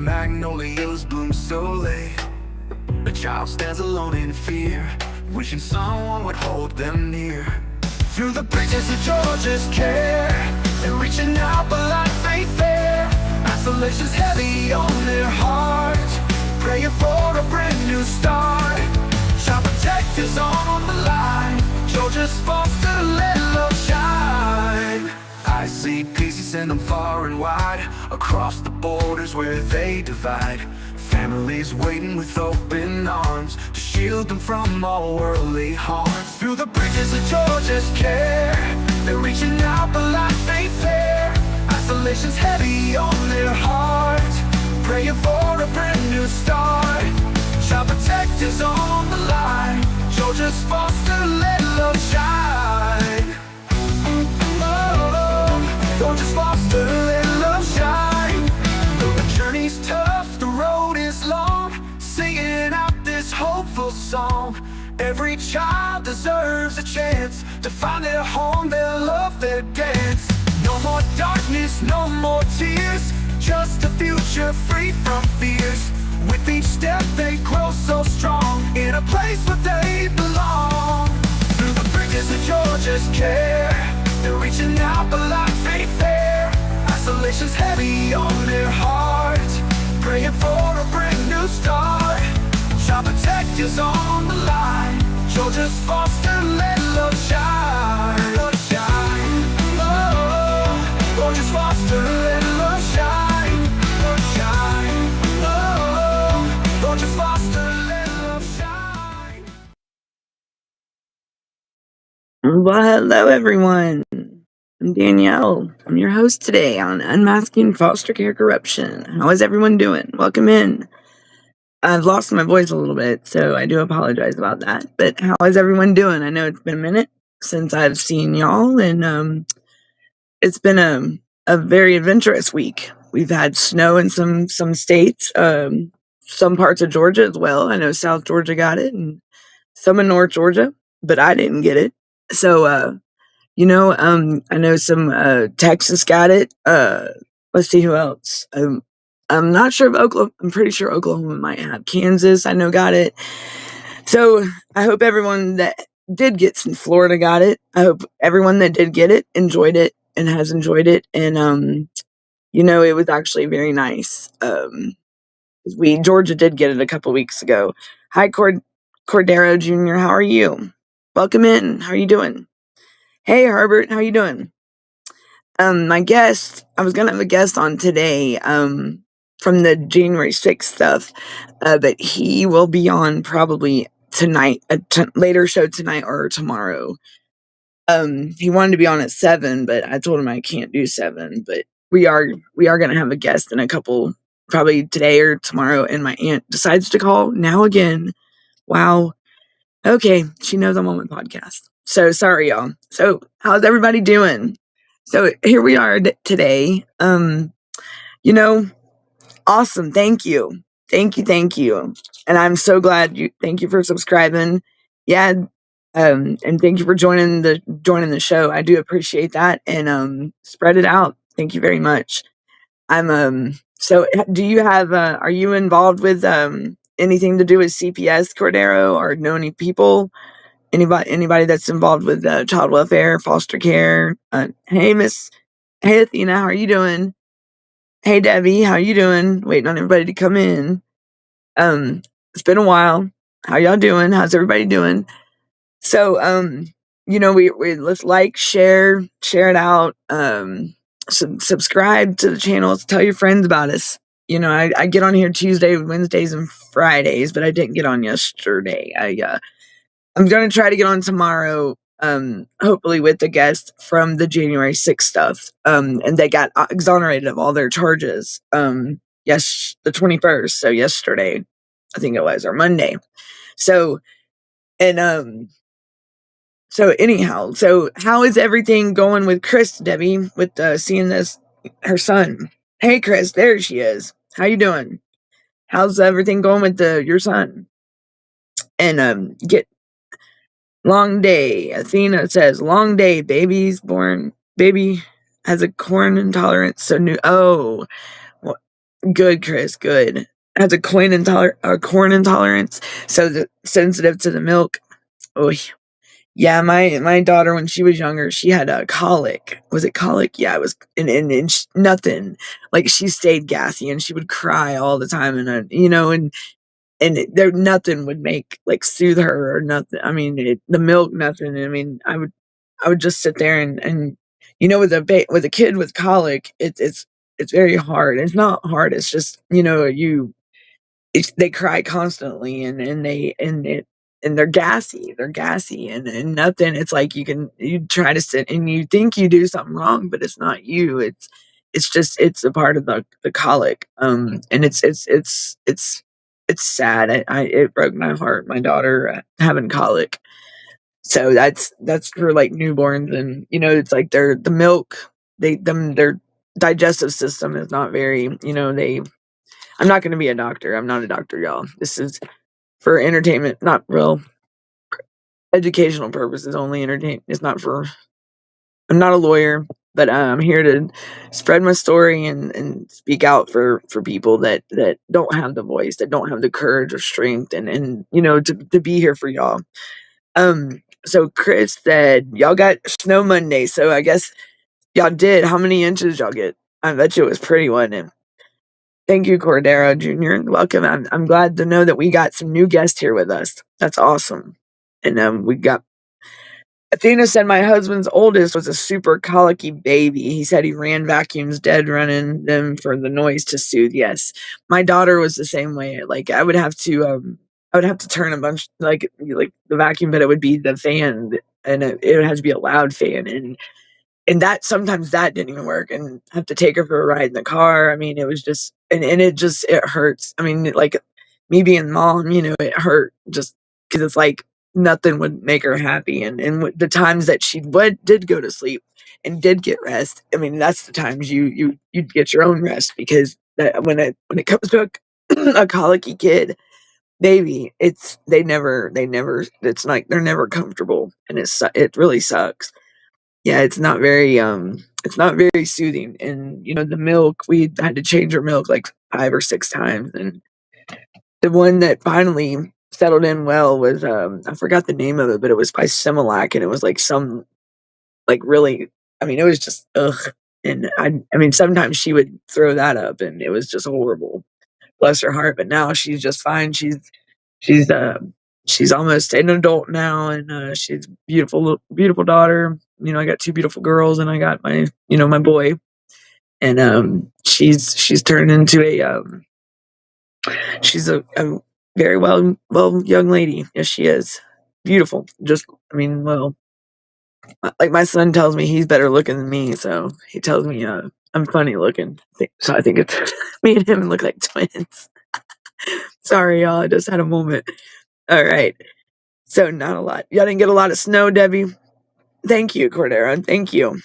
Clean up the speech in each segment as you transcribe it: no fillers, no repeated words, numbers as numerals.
magnolias bloom so late. A child stands alone in fear, wishing someone would hold them near. Through the bridges of Georgia's care, they're reaching out but like faith there. Isolation's heavy on their heart, praying for a brand new start. Child protectors on the line, Georgia's foster, let love shine. I see peace, you send them far and wide, across the borders where they divide. Families waiting with open arms to shield them from all worldly harm. Through the bridges of Georgia's care, they're reaching out but like faith there. Isolation's heavy on their heart, praying for a brand new start. Child protectors on the line, Georgia's foster, let love shine. Oh, Georgia's foster, let love shine. Though the journey's tough, the road is long, singing out this hopeful song. Every child deserves a chance to find their home, their love, their dance. No more darkness, no more tears, just a future free from fears. With each step they grow so strong, in a place where they belong. Through the bridges of Georgia's care, they're reaching out but like faith there. Isolation's heavy on their heart, praying for a brand new start. Child protectors on the line, Georgia's foster, let love shine. Love shine. Oh, Georgia's foster, let love shine. Love shine. Oh, Georgia's foster, let love shine. Well, hello everyone. I'm Danielle. I'm your host today on Unmasking Foster Care Corruption. How is everyone doing? Welcome in. I've lost my voice a little bit, so I do apologize about that. But how is everyone doing? I know it's been a minute since I've seen y'all, and it's been a very adventurous week. We've had snow in some states, some parts of Georgia as well. I know South Georgia got it, and some in North Georgia, but I didn't get it. So, I know some Texas got it. Let's see who else. I'm not sure if Oklahoma. I'm pretty sure Oklahoma might have. Kansas, I know, got it. So I hope everyone that did get some Florida got it. I hope everyone that did get it enjoyed it and has enjoyed it. And it was actually very nice. Georgia did get it a couple weeks ago. Hi, Cordero Jr. How are you? Welcome in. How are you doing? Hey, Herbert. How you doing? My guest, I was gonna have a guest on today, from the January 6th stuff, but he will be on probably tonight, later show tonight or tomorrow. He wanted to be on at 7, but I told him I can't do 7, but we are gonna have a guest in a couple, probably today or tomorrow, and my aunt decides to call now again. Wow. Okay, she knows I'm on my podcast. So sorry, y'all. So how's everybody doing? So here we are today. Awesome. Thank you. Thank you. And I'm so glad thank you for subscribing. Yeah. And thank you for joining the show. I do appreciate that. And spread it out. Thank you very much. So do you have are you involved with anything to do with CPS, Cordero, or know any people? Anybody that's involved with child welfare, foster care? Hey Athena, how are you doing? Hey Debbie, how you doing? Waiting on everybody to come in. It's been a while. How y'all doing? How's everybody doing? So we let's share it out. Subscribe to the channels. Tell your friends about us. I get on here Tuesday, Wednesdays, and Fridays, but I didn't get on yesterday. I'm going to try to get on tomorrow, hopefully with the guest from the January 6th stuff. And they got exonerated of all their charges. The 21st, so yesterday, I think it was, or Monday. So anyhow, so how is everything going with Chris, Debbie, with seeing her son? Hey, Chris, there she is. How you doing? How's everything going with your son? And get long day. Athena says, long day, baby's born. Baby has a corn intolerance. So new. Oh, Good, Chris, good. Has a corn intolerance, so sensitive to the milk. Oh, yeah, my daughter, when she was younger, she had a colic. Was it colic? Yeah, it was, and nothing. Like, she stayed gassy, and she would cry all the time, and there nothing would make, like, soothe her or nothing. I mean, the milk, nothing. I mean, I would just sit there and with a kid with colic, it's very hard. It's not hard. It's just, they cry constantly, and they're gassy. They're gassy, and nothing. It's like you try to sit and you think you do something wrong, but it's not you. It's a part of the colic. And it's sad. It broke my heart. My daughter having colic. So that's for, like, newborns, and it's like the milk. Their digestive system is not very. They I'm not gonna be a doctor. I'm not a doctor, y'all. This is for entertainment, not real educational purposes only. It's not for. I'm not a lawyer, but I'm here to spread my story and speak out for people that don't have the voice, that don't have the courage or strength, and to be here for y'all. So Chris said y'all got snow Monday, so I guess y'all did. How many inches y'all get? I bet you it was pretty, wasn't it? Thank you, Cordero Jr. Welcome. I'm glad to know that we got some new guests here with us. That's awesome. And we got Athena said my husband's oldest was a super colicky baby. He said he ran vacuums dead running them for the noise to soothe. Yes. My daughter was the same way. Like, I would have to turn a bunch, like the vacuum, but it would be the fan, and it would have to be a loud fan, and that sometimes that didn't even work, and have to take her for a ride in the car. I mean, it was just, and it hurts. I mean, like, me being mom, it hurt just because it's like nothing would make her happy. And the times that she did go to sleep and did get rest, I mean, that's the times you'd get your own rest, because when it comes to a colicky kid, baby, they never, it's like they're never comfortable, and it really sucks. Yeah, it's not very soothing, and, the milk, we had to change her milk, like, 5 or 6 times, and the one that finally settled in well was, I forgot the name of it, but it was by Similac, and it was, like, some, like, really, I mean, it was just, ugh, and I mean, sometimes she would throw that up, and it was just horrible. Bless her heart, but now she's just fine. She's, uh she's almost an adult now, and, she's beautiful daughter. I got 2 beautiful girls, and I got my boy, and, she's turned into she's a very well young lady. Yes, she is. Beautiful. Just, I mean, well, like, my son tells me he's better looking than me, so he tells me, I'm funny looking. So I think it's me and him look like twins. Sorry, y'all, I just had a moment. Alright. So, not a lot. Y'all didn't get a lot of snow, Debbie? Thank you, Cordero, thank you.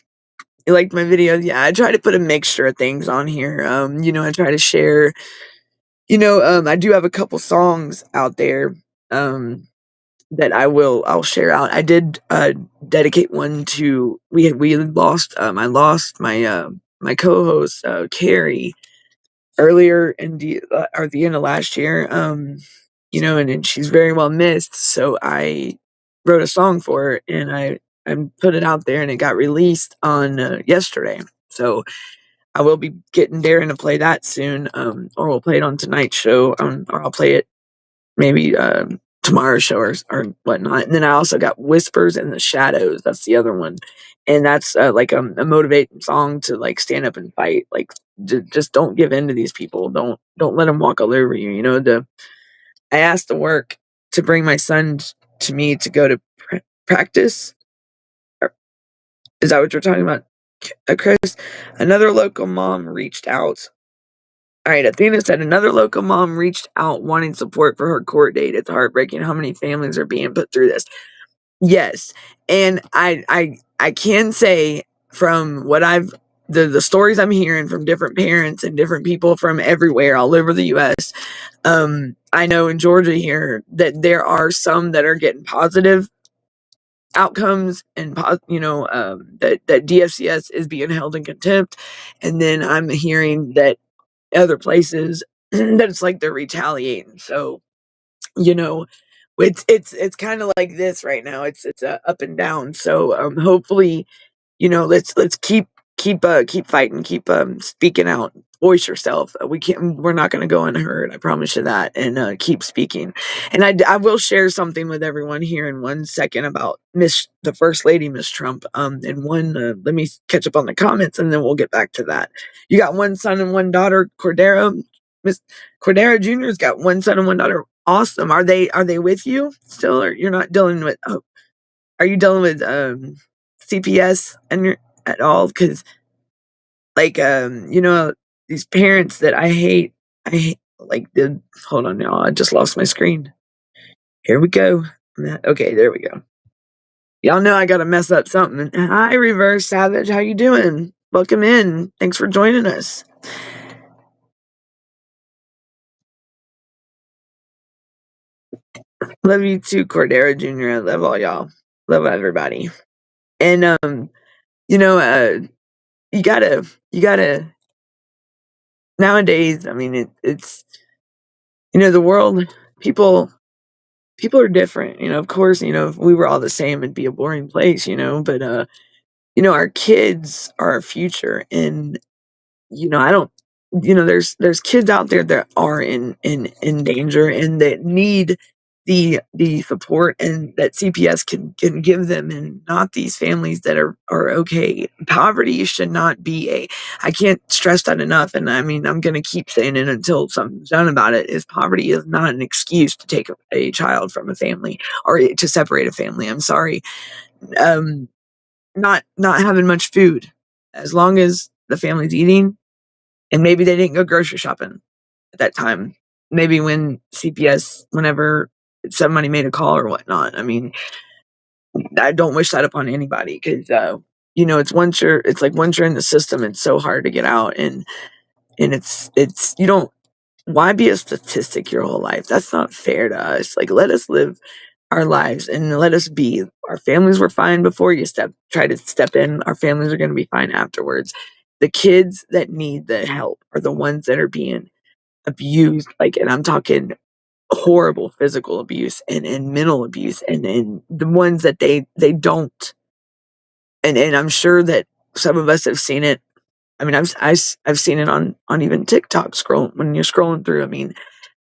You liked my videos? Yeah, I try to put a mixture of things on here. I try to share, I do have a couple songs out there, that I'll share out. I did, dedicate one to, I lost my co-host, Carrie, earlier in or the end of last year. And she's very well missed. So I wrote a song for her, and I put it out there, and it got released on, yesterday. So I will be getting Darren to play that soon, or we'll play it on tonight's show, or I'll play it maybe, tomorrow's show, or whatnot. And then I also got Whispers in the Shadows. That's the other one, and that's, like, a motivating song to, like, stand up and fight. Like, just don't give in to these people. Don't let them walk all over you. I asked the work to bring my son to me to go to practice. Is that what you're talking about, Chris? Another local mom reached out. All right, Athena said another local mom reached out wanting support for her court date. It's heartbreaking how many families are being put through this. Yes, and I can say, from what the stories I'm hearing from different parents and different people from everywhere, all over the U.S. I know in Georgia here that there are some that are getting positive outcomes, and that DFCS is being held in contempt, and then I'm hearing that other places that it's like they're retaliating. So, you know, it's kind of like this right now. It's up and down. So hopefully, let's keep fighting, keep speaking out, voice yourself. We're not going to go unheard. I promise you that. And keep speaking. And I will share something with everyone here in 1 second about the First Lady, Miss Trump. And let me catch up on the comments, and then we'll get back to that. You got one son and one daughter, Cordero. Miss Cordero Jr.'s got one son and one daughter. Awesome. Are they with you still, or you're not dealing with? Oh, are you dealing with CPS and you're at all? Because like these parents that I hate like the hold on y'all, I just lost my screen. Here we go. Okay, there we go. Y'all know I gotta mess up something. Hi, Reverse Savage, how you doing? Welcome in. Thanks for joining us. Love you too, Cordero Jr. I love all y'all. Love everybody. And you know, you gotta nowadays, I mean it's the world, people people are different. Of course, if we were all the same, it'd be a boring place, but our kids are our future. And I don't there's kids out there that are in danger and that need the support and that CPS can give them, and not these families that are okay. Poverty should not be a I can't stress that enough, and I mean I'm gonna keep saying it until something's done about it. Is poverty is not an excuse to take a child from a family or to separate a family. I'm sorry. Um not having much food, as long as the family's eating, and maybe they didn't go grocery shopping at that time. Maybe when CPS, whenever somebody made a call or whatnot. I mean, I don't wish that upon anybody because, it's like once you're in the system, it's so hard to get out. And you don't, why be a statistic your whole life? That's not fair to us. Like, let us live our lives and let us be. Our families were fine before you try to step in. Our families are going to be fine afterwards. The kids that need the help are the ones that are being abused, like, and I'm talking horrible physical abuse and mental abuse, and the ones that they don't. And I'm sure that some of us have seen it. I mean, I've seen it on even TikTok, when you're scrolling through. I mean,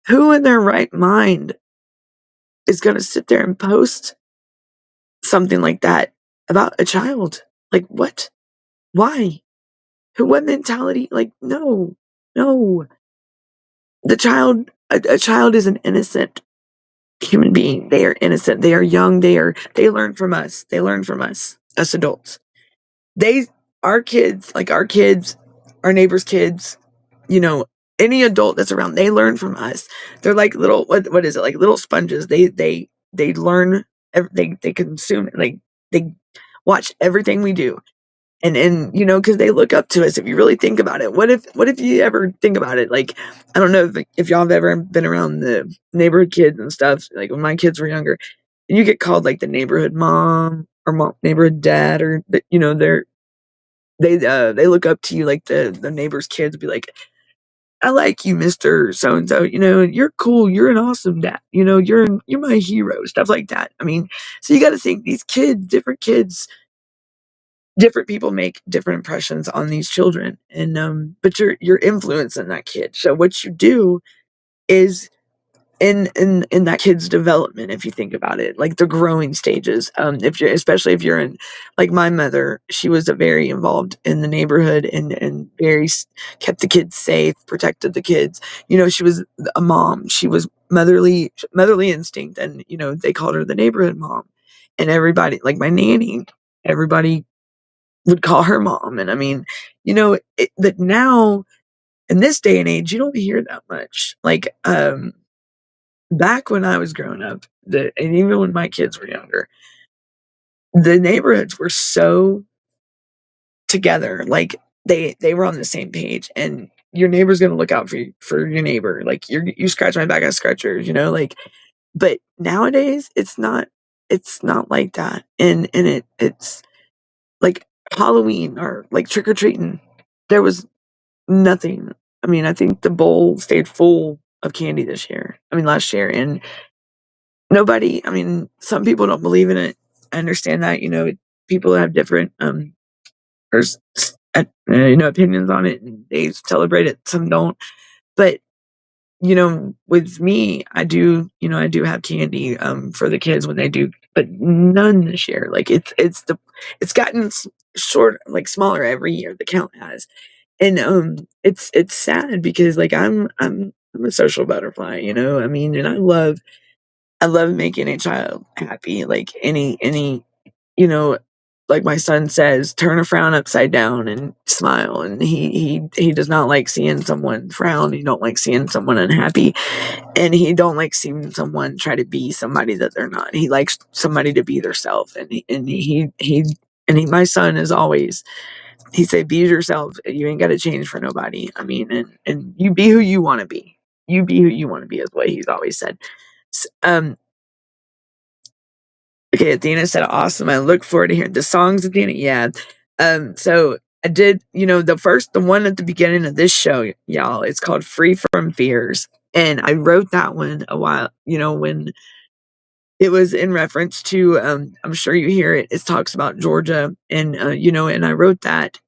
who in their right mind is going to sit there and post something like that about a child? Like, what? Why? What mentality? Like, no, no. A child is an innocent human being. They are innocent. They are young. They learn from us. They learn from us adults. They, our kids, our neighbors' kids, you know, any adult that's around, they learn from us. They're like little, what is it? Like little sponges. They learn, they consume it. Like, they watch everything we do. And because they look up to us. If you really think about it, what if you ever think about it? Like, I don't know if y'all have ever been around the neighborhood kids and stuff. Like when my kids were younger, and you get called like the neighborhood mom or neighborhood dad, or they look up to you, like the neighbor's kids will be like, I like you, Mr. So and so. You're cool. You're an awesome dad. You're my hero. Stuff like that. I mean, so you got to think, these kids, different people make different impressions on these children. And but you're influencing that kid. So what you do is, in that kid's development, if you think about it, like the growing stages, especially if you're in, like my mother, she was a very involved in the neighborhood, and kept the kids safe, protected the kids. She was a mom. She was motherly instinct, and they called her the neighborhood mom. And everybody, like my nanny, everybody would call her mom. And I mean, but now in this day and age, you don't hear that much. Like, back when I was growing up, and even when my kids were younger, the neighborhoods were so together. Like, they were on the same page, and your neighbor's gonna look out for your neighbor. Like, you scratch my back, I scratch yours. Like, but nowadays it's not like that. And it's like Halloween, or like trick or treating. There was nothing. I mean, I think the bowl stayed full of candy this year. I mean, last year, and nobody. I mean, some people don't believe in it. I understand that. People have different pers- opinions on it, and they celebrate it. Some don't, but with me, I do have candy for the kids when they do, but none this year. Like it's gotten short, like smaller every year. The count has, and it's sad because like I'm a social butterfly, I mean, and I love making a child happy. Like any you know, like my son says, turn a frown upside down and smile. And he does not like seeing someone frown. He don't like seeing someone unhappy, and he don't like seeing someone try to be somebody that they're not. He likes somebody to be theirself. My son is always, he said, be yourself. You ain't got to change for nobody. I mean, and you be who you want to be. You be who you want to be is what he's always said. S- Um, Okay, Athena said, awesome. I look forward to hearing the songs, Athena. Yeah. So I did, the one at the beginning of this show, y'all, it's called Free from Fears. And I wrote that one a while, when it was in reference to, I'm sure you hear it, it talks about Georgia. And, and I wrote that.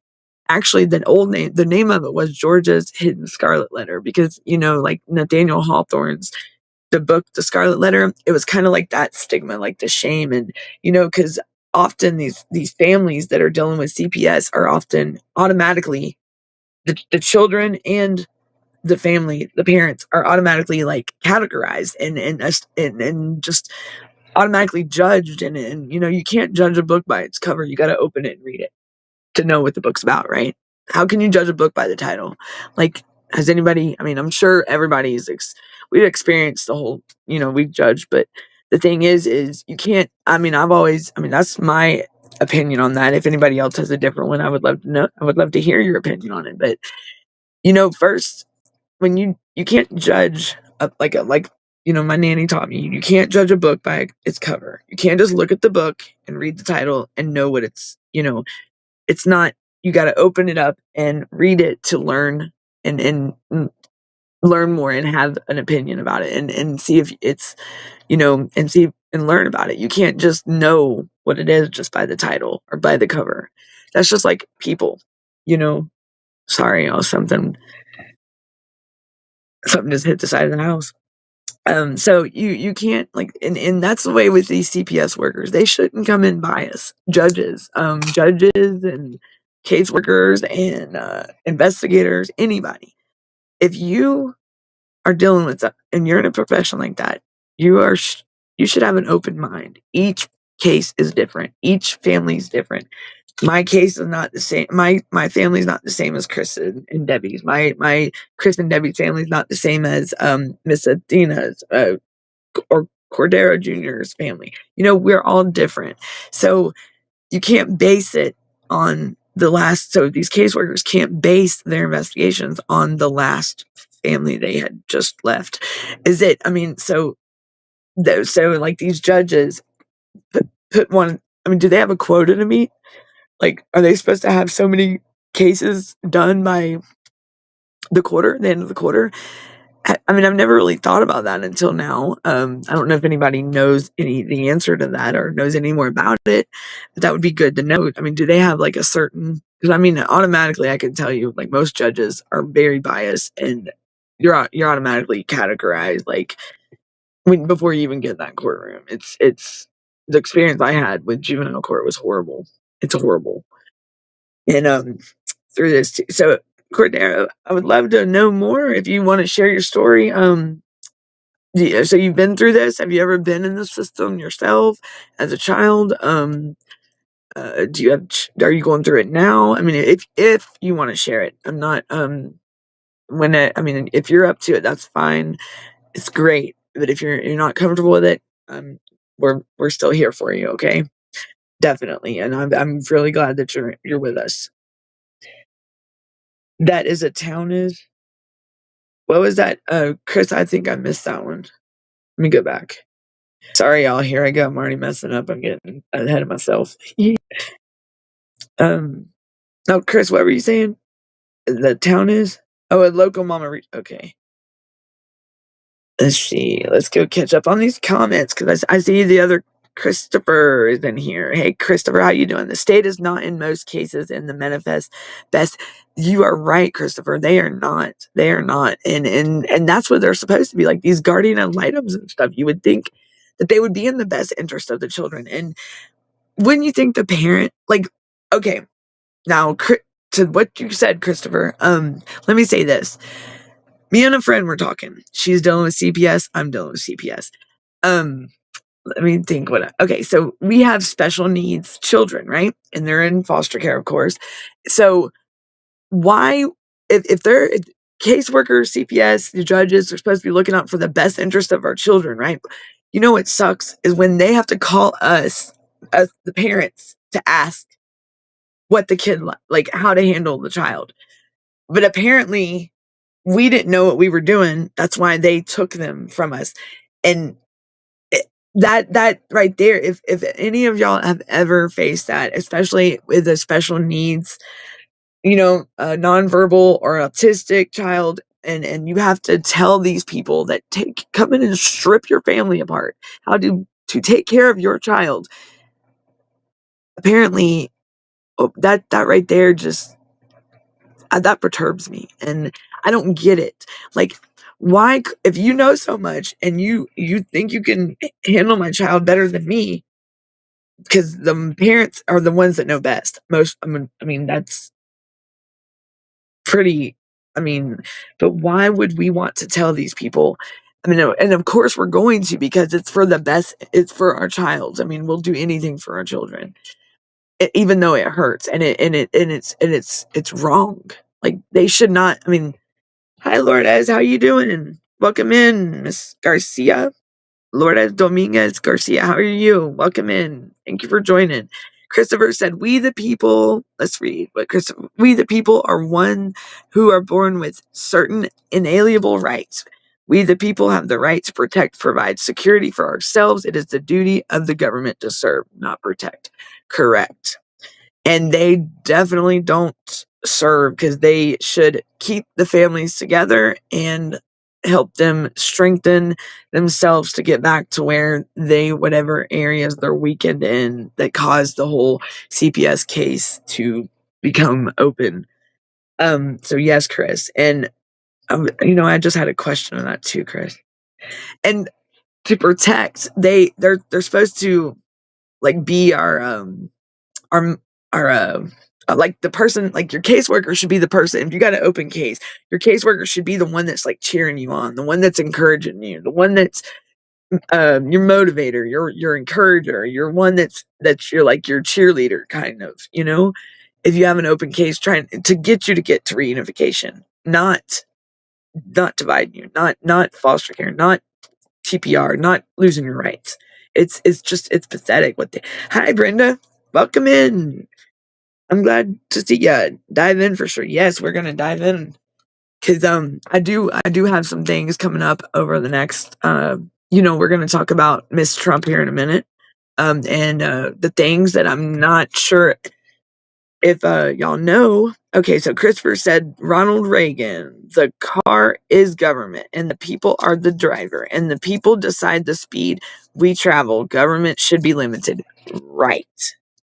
Actually, the name of it was Georgia's Hidden Scarlet Letter, because, like Nathaniel Hawthorne's the book, The Scarlet Letter, it was kind of like that stigma, like the shame. And, because often these families that are dealing with CPS are often automatically, the children and the parents are automatically like categorized and just automatically judged. And, you can't judge a book by its cover. You got to open it and read it to know what the book's about, right? How can you judge a book by the title? Like, has anybody, I mean, I'm sure we've experienced the whole, we've judged, but the thing is you can't, that's my opinion on that. If anybody else has a different one, I would love to know. I would love to hear your opinion on it. But, first, when you can't judge, my nanny taught me, you can't judge a book by its cover. You can't just look at the book and read the title and know what it's not. You got to open it up and read it to learn and learn more and have an opinion about it and see if it's, and see and learn about it. You can't just know what it is just by the title or by the cover. That's just like people, you know. Sorry, something just hit the side of the house. So you can't, like, and that's the way with these CPS workers. They shouldn't come in biased. Judges and caseworkers and investigators, anybody. If you are dealing with that and you're in a profession like that, you should have an open mind. Each case is different. Each family is different. My case is not the same. My family's not the same as Chris and Debbie's. My Chris and Debbie's family is not the same as Miss Athena's or Cordero Jr.'s family. We're all different. So you can't base it on the last. So these caseworkers can't base their investigations on the last family they had just left. Is it? I mean, so like these judges put one. I mean, do they have a quota to meet? Like, are they supposed to have so many cases done by the end of the quarter? I mean, I've never really thought about that until now. I don't know if anybody knows the answer to that or knows any more about it, but that would be good to know. I mean, do they have like a certain? Because I mean, automatically, I can tell you, like most judges are very biased, and you're automatically categorized. Like before you even get in that courtroom, it's the experience I had with juvenile court was horrible. It's horrible, and through this, so Cordero, I would love to know more if you want to share your story. Yeah, so you've been through this. Have you ever been in the system yourself as a child? Are you going through it now? I mean, if you want to share it, I'm not. I mean, if you're up to it, that's fine. It's great. But if you're not comfortable with it, we're still here for you. Okay, definitely. And I'm really glad that you're with us. That is a town is. What was that? Chris, I think I missed that one. Let me go back. Sorry, y'all. Here I go. I'm already messing up. I'm getting ahead of myself. um, no, Chris, what were you saying? The town is? Oh, a local mama okay. Let's see. Let's go catch up on these comments because I see the other Christopher is in here. Hey, Christopher, how you doing? The state is not in most cases in the manifest best. You are right, Christopher. They are not. They are not. And that's what they're supposed to be like. These guardian ad litems and stuff. You would think that they would be in the best interest of the children. And wouldn't you think the parent, like, okay, now to what you said, Christopher. Let me say this. Me and a friend were talking. She's dealing with CPS. I'm dealing with CPS. Um, Let me think okay, so we have special needs children, right? And they're in foster care, of course. So why, if they're caseworkers, CPS, the judges are supposed to be looking out for the best interest of our children, right? You know what sucks is when they have to call us, the parents, to ask what the kid like how to handle the child. But apparently we didn't know what we were doing. That's why they took them from us. And it, that right there, if any of y'all have ever faced that, especially with a special needs, a nonverbal or autistic child, and you have to tell these people that come in and strip your family apart, how to take care of your child. Apparently, that right there just that perturbs me, and I don't get it. Like, why, if you know so much and you think you can handle my child better than me, because the parents are the ones that know best. I mean, that's pretty. I mean, but why would we want to tell these people? I mean, no, and of course we're going to because it's for the best. It's for our child. I mean, we'll do anything for our children, even though it hurts and it's wrong. Like they should not. I mean, hi, Lourdes. How you doing? Welcome in, Miss Garcia. Lourdes Dominguez Garcia. How are you? Welcome in. Thank you for joining. Christopher said, "We the people." Let's read what Christopher. "We the people are one who are born with certain inalienable rights. We the people have the right to protect, provide security for ourselves. It is the duty of the government to serve, not protect." Correct. And they definitely don't serve because they should keep the families together and help them strengthen themselves to get back to where whatever areas they're weakened in that caused the whole CPS case to become open. So yes, Chris. And I just had a question on that too, Chris. And to protect, they're supposed to like be our like the person, like your caseworker should be the person. If you got an open case, your caseworker should be the one that's like cheering you on, the one that's encouraging you, the one that's your motivator, your encourager, your one that's your like your cheerleader kind of, if you have an open case trying to get you to get to reunification, not divide you, not foster care, not TPR, not losing your rights. It's pathetic what they. Hi, Brenda, welcome in. I'm glad to see ya dive in for sure. Yes, we're gonna dive in because I do have some things coming up over the next we're gonna talk about Miss Trump here in a minute. And the things that I'm not sure if y'all know. Okay, so Christopher said Ronald Reagan, the car is government and the people are the driver and the people decide the speed we travel. Government should be limited. Right.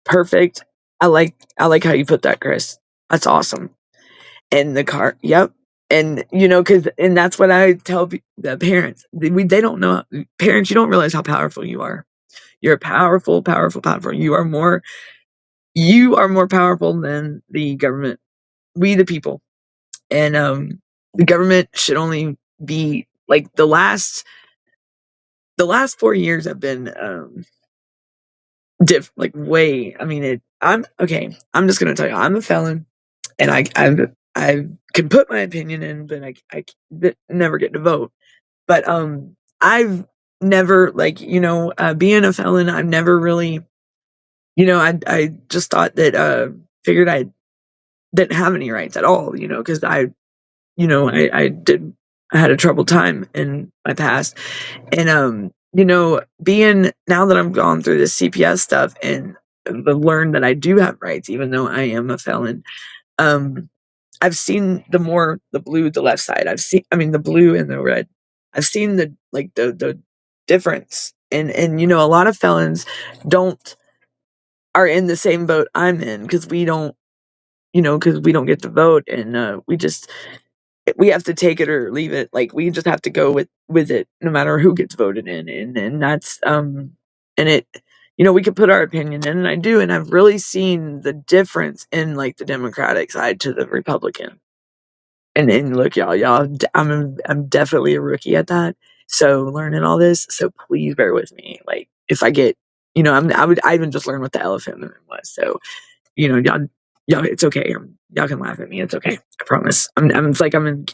Perfect. I like how you put that, Chris. That's awesome. And the car, yep. And and that's what I tell the parents. They don't know. Parents, you don't realize how powerful you are. You're powerful, powerful, powerful. You are more powerful than the government. We the people. And the government should only be like the last 4 years have been like way. I mean, I'm okay. I'm just gonna tell you, I'm a felon, and I can put my opinion in, but I never get to vote. But I've never like being a felon. I've never really I just thought that figured I didn't have any rights at all. Because I had a troubled time in my past. And being now that I'm gone through this CPS stuff and learned that I do have rights even though I am a felon. um I've seen the blue, the left side. The blue and the red. I've seen the difference. And a lot of felons are in the same boat I'm in, because we don't get to vote, and we have to take it or leave it. Like, we just have to go with it, no matter who gets voted in. And that's and it we could put our opinion in, and I do, and I've really seen the difference in, like, the Democratic side to the Republican. And look, I'm definitely a rookie at that. So, learning all this, so please bear with me. Like, if I get, I even just learned what the elephant in the room was. So, y'all, it's okay. Y'all can laugh at me. It's okay. I promise. It's like I'm in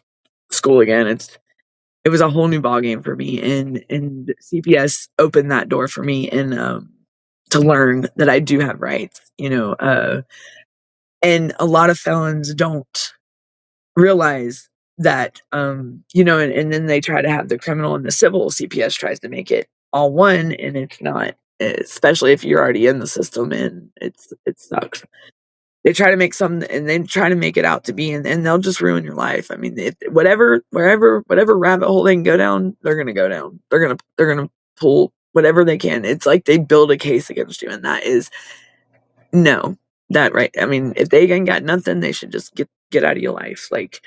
school again. It was a whole new ball game for me, and CPS opened that door for me, and to learn that I do have rights. And a lot of felons don't realize that, and then they try to have the criminal and the civil. CPS tries to make it all one, and it's not. Especially if you're already in the system, and it sucks. They try to make some, and they try to make it out to be, and they'll just ruin your life. I mean, whatever rabbit hole they can go down, they're gonna go down. They're gonna pull whatever they can. It's like they build a case against you, and that is no, that right. I mean, if they ain't got nothing, they should just get out of your life. Like,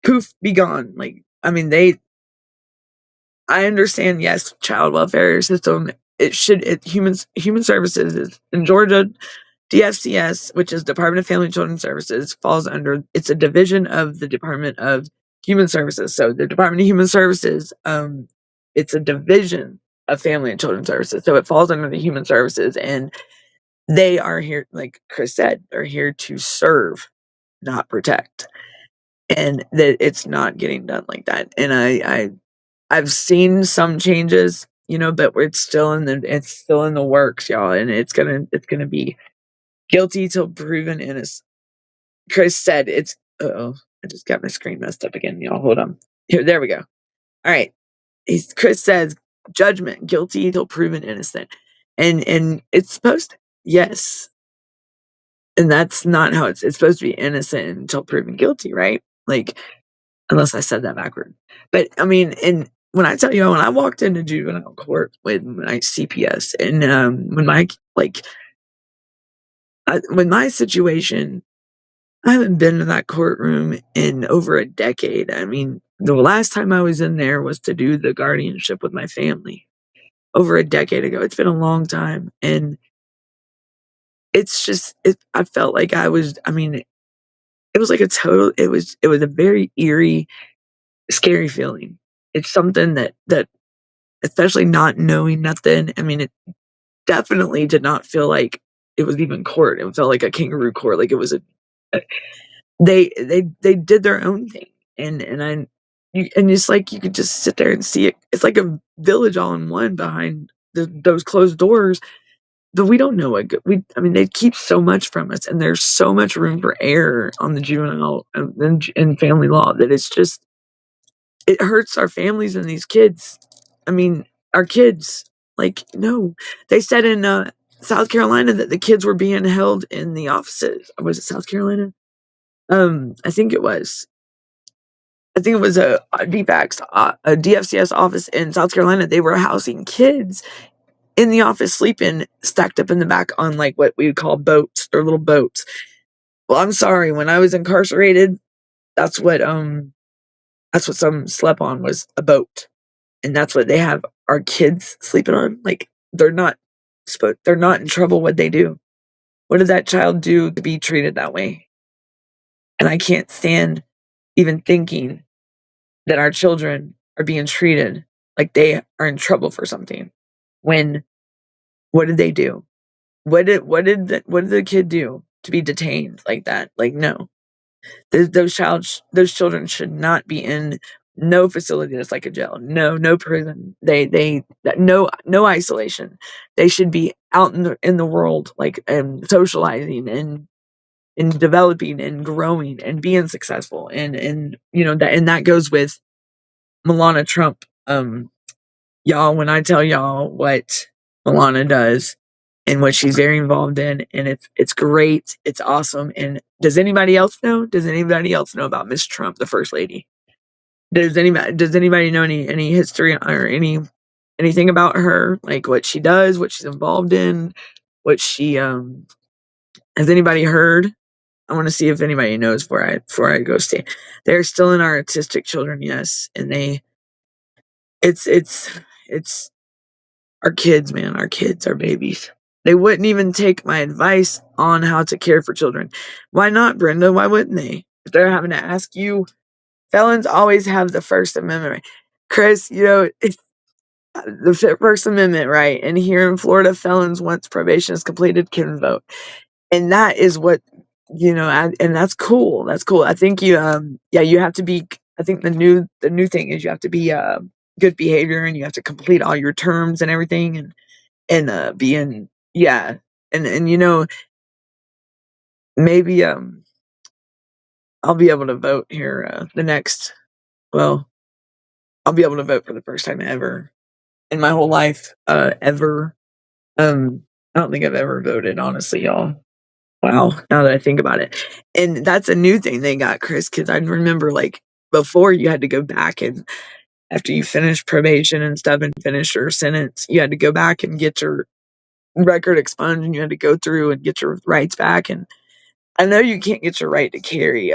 poof, be gone. Like, I mean, I understand. Yes, child welfare system. Human services is in Georgia. DFCS, which is Department of Family and Children Services, falls under. It's a division of the Department of Human Services. So the Department of Human Services, it's a division of Family and Children Services. So it falls under the Human Services, and they are here, like Chris said, they're here to serve, not protect. And that it's not getting done like that. And I've seen some changes, but it's still in the works, y'all, and it's gonna be guilty till proven innocent. Chris said it's. Uh-oh, I just got my screen messed up again, y'all. Hold on. Here, there we go. All right. Chris says judgment, guilty till proven innocent, and it's supposed to, yes, and that's not how it's supposed to be, innocent until proven guilty, right? Like, unless I said that backward. But I mean, and when I tell you, when I walked into juvenile court with my CPS, and when my situation, I haven't been to that courtroom in over a decade. I mean, the last time I was in there was to do the guardianship with my family over a decade ago. It's been a long time, and it's just I felt like I mean, it was like it was a very eerie, scary feeling. It's something that especially not knowing nothing. I mean, it definitely did not feel like it was even court. It felt like a kangaroo court. Like, it was a they did their own thing, and it's like you could just sit there and see it. It's like a village all in one behind those closed doors. But we don't know I mean, they keep so much from us, and there's so much room for error on the juvenile and family law, that it hurts our families and these kids. I mean, our kids, like, no. They said in South Carolina that the kids were being held in the offices. Was it South Carolina? I think it was. I think it was a DFAX, a DFCS office in South Carolina. They were housing kids in the office, sleeping stacked up in the back on, like, what we would call boats, or little boats. Well, I'm sorry. When I was incarcerated, that's what some slept on, was a boat, and that's what they have our kids sleeping on. Like, they're not in trouble. What they do? What did that child do to be treated that way? And I can't stand even thinking that our children are being treated like they are in trouble for something. When What did they do? What did the kid do to be detained like that? Like, no. Those children should not be in no facility that's like a jail. No prison. No isolation. They should be out in the world, like, and socializing, and developing and growing and being successful. And that goes with Milana Trump. Y'all, when I tell y'all what Milana does, and what she's very involved in, and it's great. It's awesome. And does anybody else know? Does anybody else know about Miss Trump, the first lady? Does anybody know any history or anything about her, like what she does, what she's involved in, what she has anybody heard? I want to see if anybody knows before I go stay. They're still in our autistic children, yes, and it's our kids, man, our kids, our babies. They wouldn't even take my advice on how to care for children. Why not, Brenda? Why wouldn't they? If they're having to ask you, felons always have the First Amendment right. Chris, it's the First Amendment right. And here in Florida, felons, once probation is completed, can vote. And that is what, and that's cool. That's cool. I think you have to be, I think the new thing is you have to be good behavior, and you have to complete all your terms and everything, and be in, yeah. And maybe I'll be able to vote here well, I'll be able to vote for the first time ever in my whole life, ever. I don't think I've ever voted, honestly, y'all. Wow, now that I think about it. And that's a new thing they got, Chris, because I remember, like, before you had to go back, and after you finished probation and stuff and finished your sentence, you had to go back and get your record expunged, and you had to go through and get your rights back. And I know you can't get your right to carry,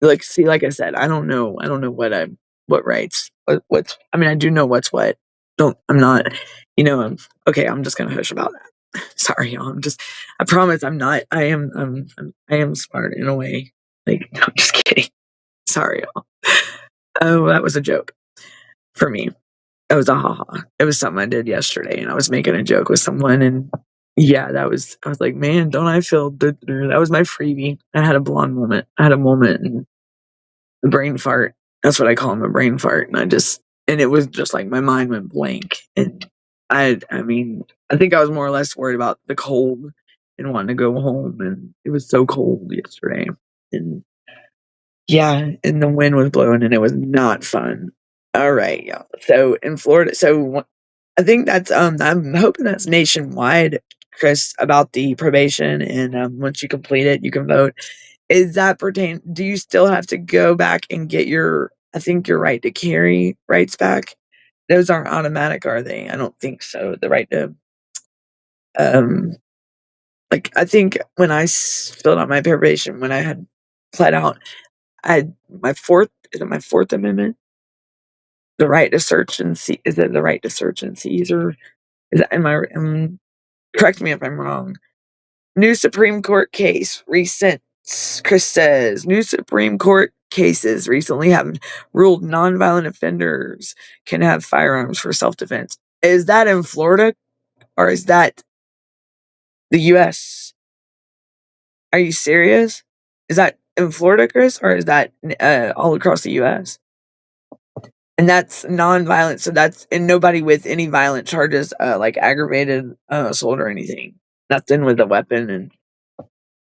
like, see, like I said, I don't know what rights, what's, I mean, I do know what's what. I'm not, okay, I'm just gonna hush about that. Sorry, y'all. I promise I'm not, I am smart in a way. Like, no, I'm just kidding. Sorry, y'all. Oh, that was a joke for me. It was a haha. It was something I did yesterday, and I was making a joke with someone, and yeah, I was like, man, don't I feel that was my freebie. I had a blonde moment. I had a moment, and the brain fart. That's what I call them, a brain fart. And it was just like my mind went blank. And I mean, I think I was more or less worried about the cold and wanting to go home. And it was so cold yesterday. And yeah, and the wind was blowing, and it was not fun. All right, y'all. So in Florida, I think I'm hoping that's nationwide, Chris, about the probation, and once you complete it, you can vote. Is that pertain Do you still have to go back and get I think your right to carry rights back? Those aren't automatic, are they? I don't think so. The right to, um, like, I think when filled out my probation, when I had pled out, I had my Fourth Amendment? The right to search and see Is it the right to search and seize, or is that, correct me if I'm wrong. New Supreme Court case recent. Chris says new Supreme Court cases recently have ruled nonviolent offenders can have firearms for self-defense. Is that in Florida, or is that the U.S.? Are you serious? Is that in Florida, Chris, or is that all across the U.S.? And that's nonviolent, so that's, and nobody with any violent charges, like aggravated assault or anything. Nothing with a weapon. And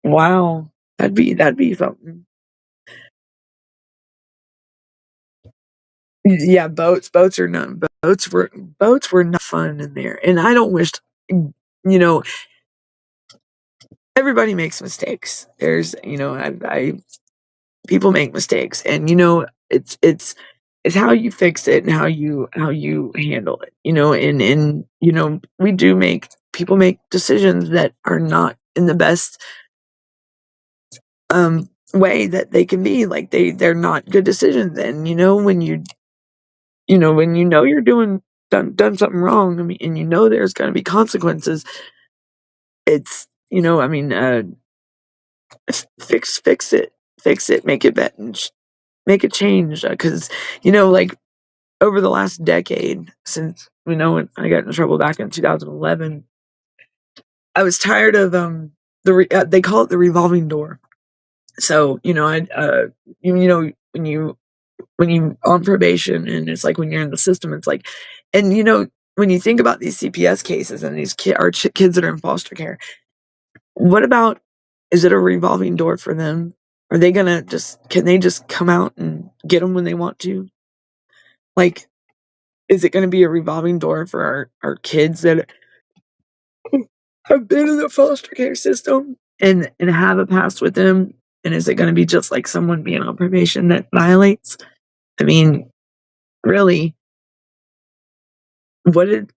wow, that'd be something. Yeah, boats were not fun in there, and I don't wish, you know, everybody makes mistakes. I people make mistakes, and it's how you fix it and how you handle it. We do make people make decisions that are not in the best way that they can be. Like, they're not good decisions, and when you're done something wrong, I mean, and there's going to be consequences. It's I mean, fix it, make it better, make a change, because like, over the last decade, since when I got in trouble back in 2011, I was tired of they call it the revolving door. So I when you on probation, and it's like when you're in the system, it's like, and when you think about these CPS cases and these kids that are in foster care, what about, is it a revolving door for them? Are they gonna can they just come out and get them when they want to? Like, is it gonna be a revolving door for our kids that have been in the foster care system and have a past with them, and is it gonna be just like someone being on probation that violates? I mean, really, what did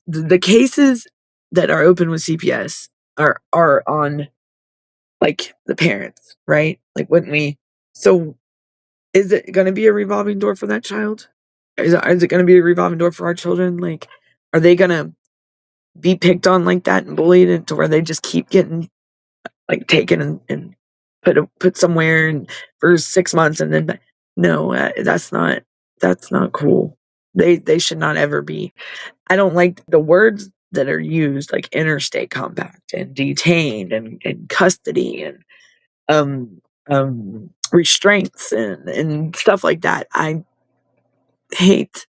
the cases that are open with CPS are on, like, the parents, right? Like, wouldn't we so is it gonna be a revolving door for that child? Is it gonna be a revolving door for our children? Like, are they gonna be picked on like that and bullied into where they just keep getting, like, taken and put somewhere and for 6 months and then no, that's not cool. They should not ever be. I don't like the words that are used, like interstate compact and detained and custody and restraints and stuff like that. I hate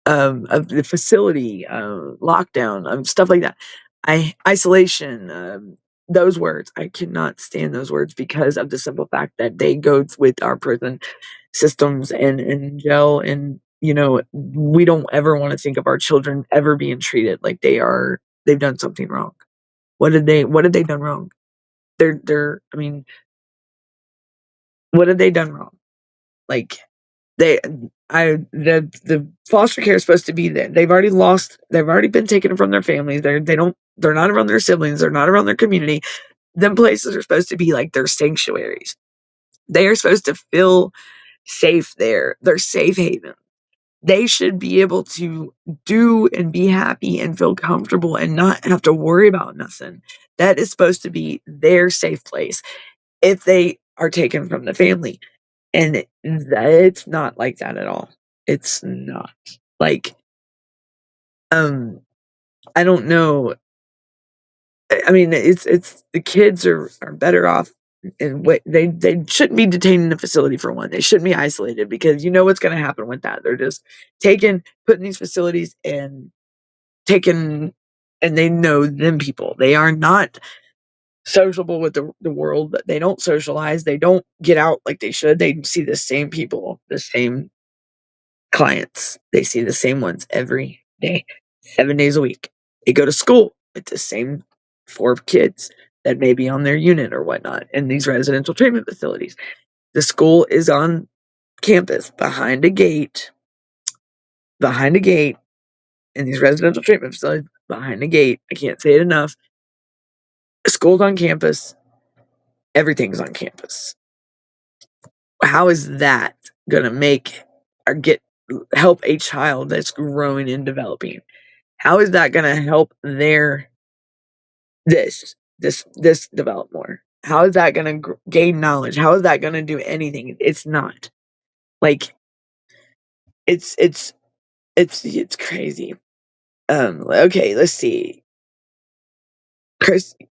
of the facility, lockdown, stuff like that. Isolation, those words, I cannot stand those words because of the simple fact that they go with our prison systems and jail, and we don't ever want to think of our children ever being treated like they've done something wrong. What did they done wrong? I mean, what have they done wrong? Like, They the foster care is supposed to be there. They've already been taken from their families. They're not around their siblings, they're not around their community. Them places are supposed to be like their sanctuaries. They are supposed to feel safe there. They're safe haven. They should be able to do and be happy and feel comfortable and not have to worry about nothing. That is supposed to be their safe place if they are taken from the family. And it's not like that at all. It's not. Like, um, I don't know. I mean, it's the kids are better off in what they shouldn't be detained in a facility for one. They shouldn't be isolated because you know what's gonna happen with that. They're just taken, put in these facilities and taken, and they know them people. They are not sociable with the world. They don't socialize. They don't get out like they should. They see the same people, the same clients. They see the same ones every day, 7 days a week. They go to school with the same 4 kids that may be on their unit or whatnot in these residential treatment facilities. The school is on campus behind a gate in these residential treatment facilities, behind a gate. I can't say it enough. The school's on campus, everything's on campus. How is that gonna make or help a child that's growing and developing? How is that gonna help this develop more? How is that gonna gain knowledge? How is that gonna do anything? It's not. Like, it's it's crazy. Okay, let's see.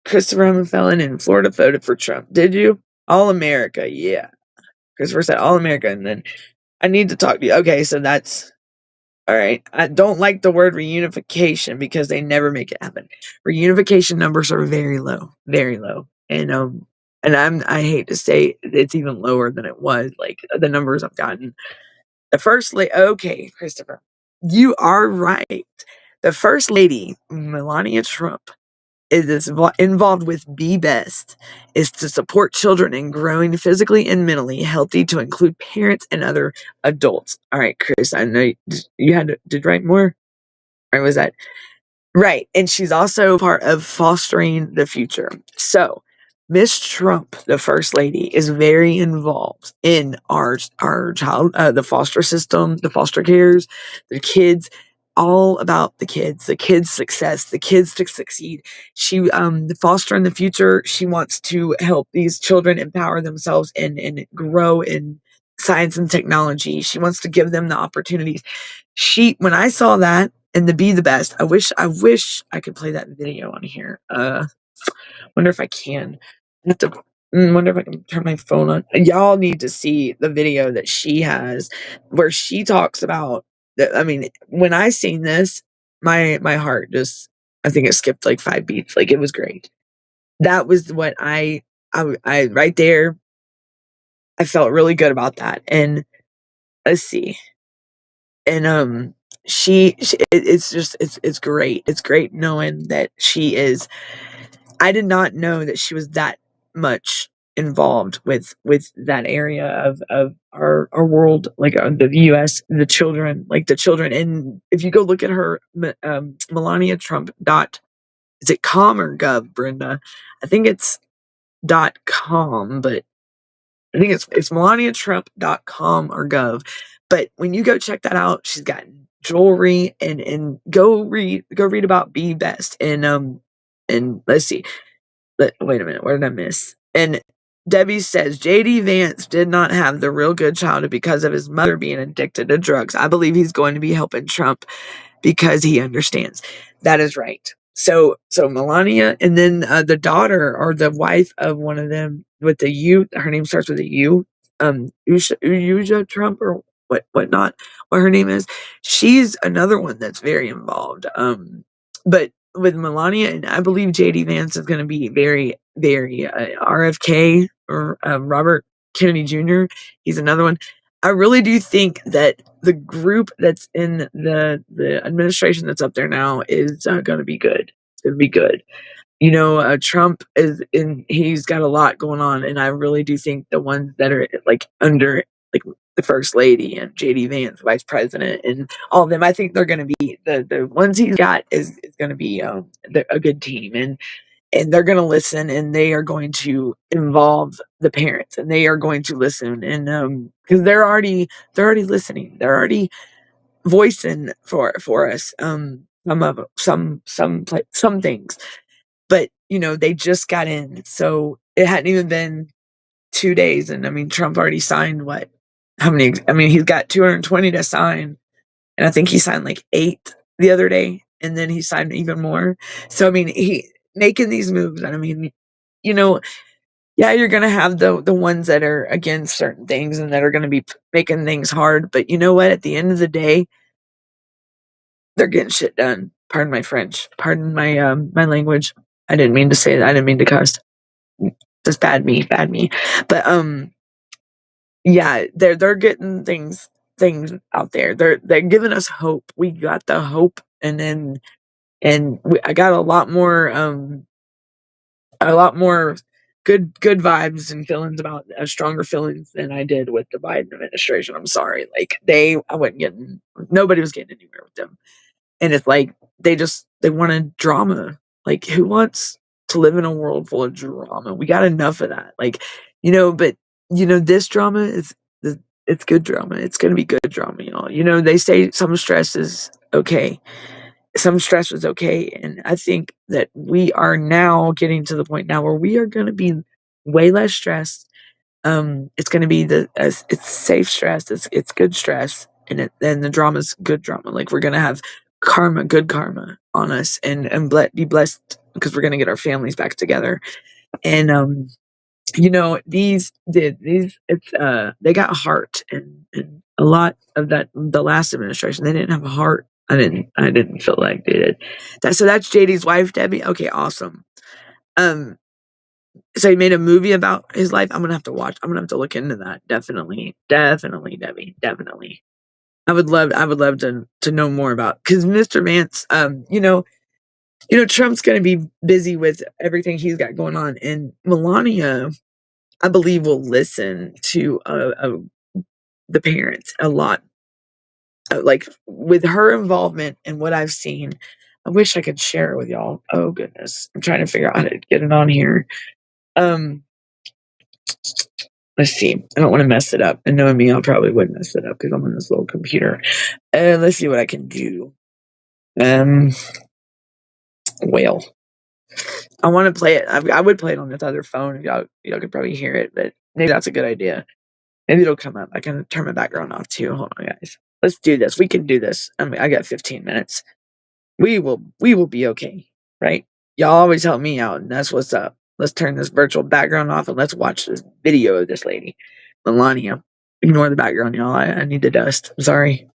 Christopher Felon in Florida voted for Trump. Did you? All America, yeah. Christopher said all America, and then I need to talk to you. Okay, so that's all right. I don't like the word reunification because they never make it happen. Reunification numbers are very low, and I hate to say it's even lower than it was. Like the numbers I've gotten. Okay, Christopher, you are right. The first lady, Melania Trump, is involved with Be Best, is to support children in growing physically and mentally healthy to include parents and other adults. All right, Chris, I know you had to did write more, or was that right? And she's also part of Fostering the Future. So, Miss Trump, the first lady, is very involved in our child, the foster system, the foster cares, the kids, all about the kids' success, the kids to succeed. She, the Fostering the Future, she wants to help these children empower themselves and grow in science and technology. She wants to give them the opportunities. When I saw that and the Be the Best, I wish I could play that video on here. Wonder if I can. I have to wonder if I can turn my phone on. Y'all need to see the video that she has where she talks about that. I mean, when I seen this, my heart just, I think it skipped like 5 beats. Like, it was great. That was what I right there, I felt really good about that. And let's see. And it's great. It's great knowing that she is. I did not know that she was that much involved with that area of our world, like the U.S., the children. And if you go look at her, Melania Trump dot, is it com or gov, Brenda? I think it's .com, but I think it's melaniatrump.com or gov. But when you go check that out, she's got jewelry, and go read about Be Best, and let's see. Wait a minute, what did I miss? And Debbie says JD Vance did not have the real good childhood because of his mother being addicted to drugs. I believe he's going to be helping Trump because he understands. That is right. So Melania, and then the daughter or the wife of one of them with the U, her name starts with a U, Uja Trump or whatnot, what her name is. She's another one that's very involved. But with Melania, and I believe JD Vance is going to be very, very RFK, or Robert Kennedy Jr. He's another one. I really do think that the group that's in the administration that's up there now is going to be good. It's going to be good. Trump is in. He's got a lot going on, and I really do think the ones that are like under, like the first lady and JD Vance, vice president, and all of them, I think they're going to be the ones he's got is going to be a good team, and they're going to listen, and they are going to involve the parents, and they are going to listen, and because they're already listening, they're already voicing for us, some things, but they just got in, so it hadn't even been 2 days, and I mean Trump already signed what? How many? I mean he's got 220 to sign, and I think he signed like 8 the other day, and then he signed even more. So I mean he making these moves, and I mean, you know, yeah, you're gonna have the ones that are against certain things and that are gonna be making things hard, but you know what? At the end of the day, they're getting shit done. Pardon my French. Pardon my language. I didn't mean to say that. I didn't mean to cuss. Just bad me, bad me. But yeah, they're getting things out there. They're giving us hope. We got the hope, and then I got a lot more good vibes and feelings about stronger feelings than I did with the Biden administration. I'm sorry, like I wasn't getting, nobody was getting anywhere with them, and it's like they wanted drama. Like who wants to live in a world full of drama? We got enough of that. Like but this drama is it's good drama. It's gonna be good drama, y'all. They say some stress is okay, some stress was okay. And I think that we are now getting to the point now where we are going to be way less stressed. It's going to be it's safe stress. It's good stress. And the drama's good drama. Like we're going to have good karma on us, and be blessed because we're going to get our families back together. And, these it's they got heart, and a lot of that, the last administration, they didn't have a heart. I didn't feel like they did. So that's JD's wife, Debbie. Okay, awesome. Um, so he made a movie about his life. I'm gonna have to watch. I'm gonna have to look into that. Definitely, definitely, Debbie, definitely. I would love to know more about, because Mr. Vance, Trump's gonna be busy with everything he's got going on, and Melania, I believe, will listen to the parents a lot. Like with her involvement and what I've seen, I wish I could share it with y'all. Oh goodness, I'm trying to figure out how to get it on here. Um, let's see. I don't want to mess it up. And knowing me, I probably would mess it up because I'm on this little computer. Let's see what I can do. Um, well, I want to play it. I would play it on this other phone if y'all could probably hear it, but maybe that's a good idea. Maybe it'll come up. I can turn my background off too. Hold on, guys. Let's do this. We can do this. I mean, I got 15 minutes. We will be okay, right? Y'all always help me out, and that's what's up. Let's turn this virtual background off and let's watch this video of this lady, Melania. Ignore the background, y'all. I need the dust. I'm sorry.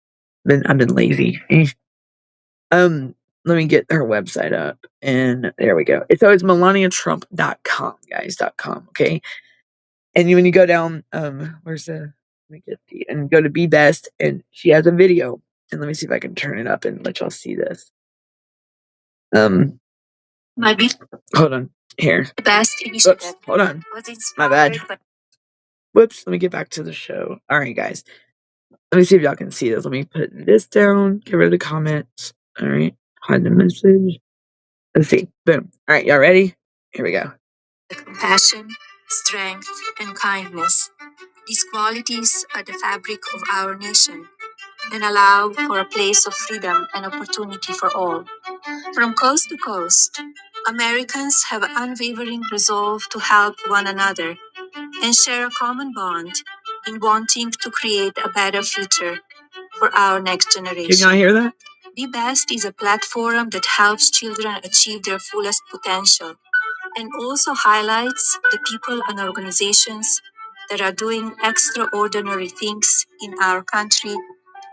I've been lazy. Let me get her website up, and there we go. So it's melaniatrump.com, guys. .com, okay? And when you go down, where's the? Let me get and go to Be Best, and she has a video. And let me see if I can turn it up and let y'all see this. Hold on. Here. Best initiative. Hold on. My bad. Whoops. Let me get back to the show. All right, guys. Let me see if y'all can see this. Let me put this down. Get rid of the comments. All right. Hide the message. Let's see. Boom. All right. Y'all ready? Here we go. Compassion, strength, and kindness. These qualities are the fabric of our nation and allow for a place of freedom and opportunity for all. From coast to coast, Americans have an unwavering resolve to help one another and share a common bond in wanting to create a better future for our next generation. Can y'all hear that? Be Best is a platform that helps children achieve their fullest potential and also highlights the people and organizations that are doing extraordinary things in our country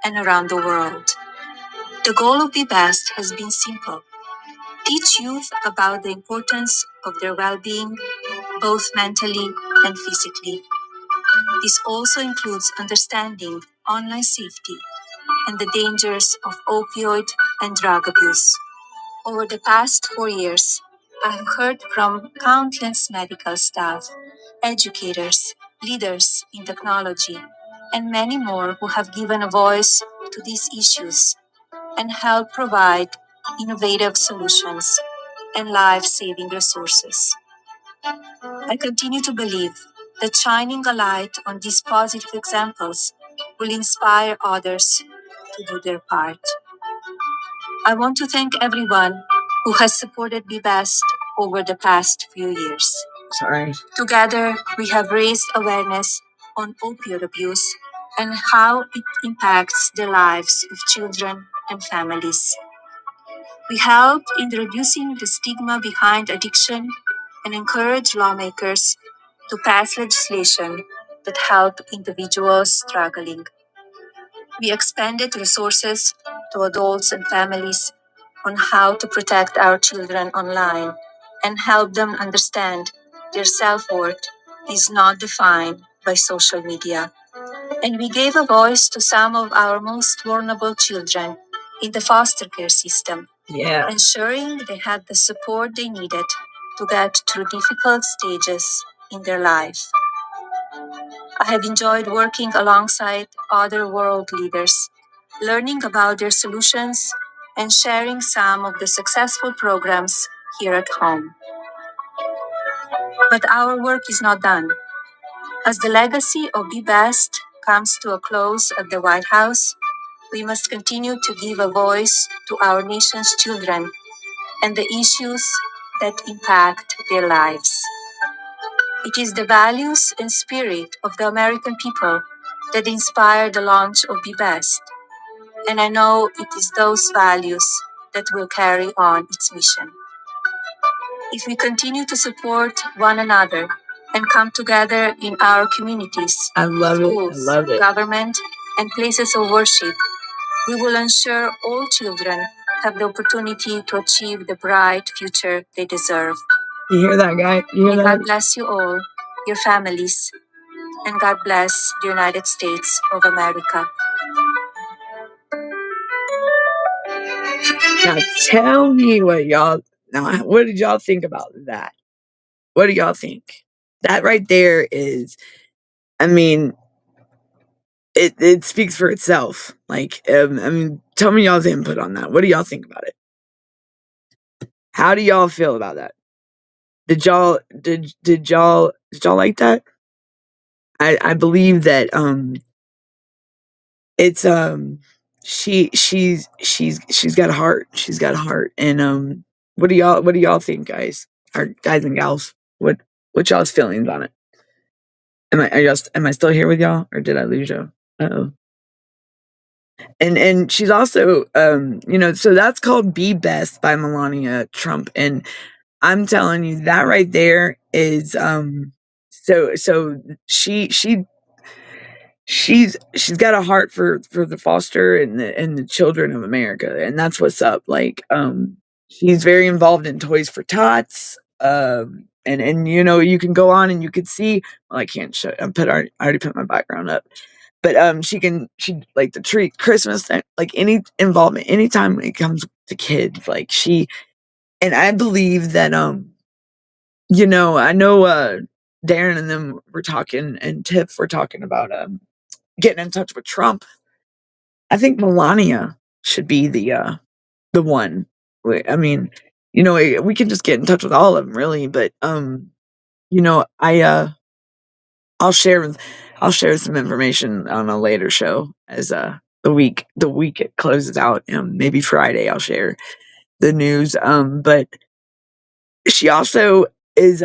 and around the world. The goal of Be Best has been simple: teach youth about the importance of their well being, both mentally and physically. This also includes understanding online safety and the dangers of opioid and drug abuse. Over the past 4 years, I have heard from countless medical staff, educators, leaders in technology, and many more who have given a voice to these issues and helped provide innovative solutions and life saving resources. I continue to believe that shining a light on these positive examples will inspire others to do their part. I want to thank everyone who has supported Be Best over the past few years. Sorry. Together, we have raised awareness on opioid abuse and how it impacts the lives of children and families. We helped in reducing the stigma behind addiction and encourage lawmakers to pass legislation that help individuals struggling. We expanded resources to adults and families on how to protect our children online and help them understand their self worth is not defined by social media. And we gave a voice to some of our most vulnerable children in the foster care system, ensuring they had the support they needed to get through difficult stages in their life. I have enjoyed working alongside other world leaders, learning about their solutions, and sharing some of the successful programs here at home. But our work is not done. As the legacy of Be Best comes to a close at the White House, we must continue to give a voice to our nation's children and the issues that impact their lives. It is the values and spirit of the American people that inspire the launch of Be Best, and I know it is those values that will carry on its mission. If we continue to support one another and come together in our communities, schools, government, and places of worship, we will ensure all children have the opportunity to achieve the bright future they deserve. You hear that, guy? You hear that? God bless you all, your families, and God bless the United States of America. Now tell me what did y'all think about that? What do y'all think? That right there is, I mean, it speaks for itself. Like, tell me y'all's input on that. What do y'all think about it? How do y'all feel about that? Did y'all like that? I believe that it's she's got a heart. She's got a heart. And what do y'all think, guys? Or guys and gals? What y'all's feelings on it? Am I still here with y'all, or did I lose y'all? Uh-oh. And she's also so that's called Be Best by Melania Trump. And I'm telling you, that right there is so she's got a heart for the foster and the children of America, and that's what's up. Like, she's very involved in Toys for Tots, and you can go on and you could see. Well, I can't show. I already put my background up. But she like the tree, Christmas, like any involvement, anytime it comes to kids, like and I believe that, I know, Darren and them were talking, and Tiff were talking about, getting in touch with Trump. I think Melania should be the one. I mean, we can just get in touch with all of them, really, but, I, I'll share I'll share some information on a later show as, the week it closes out, maybe Friday I'll share the news, but she also is,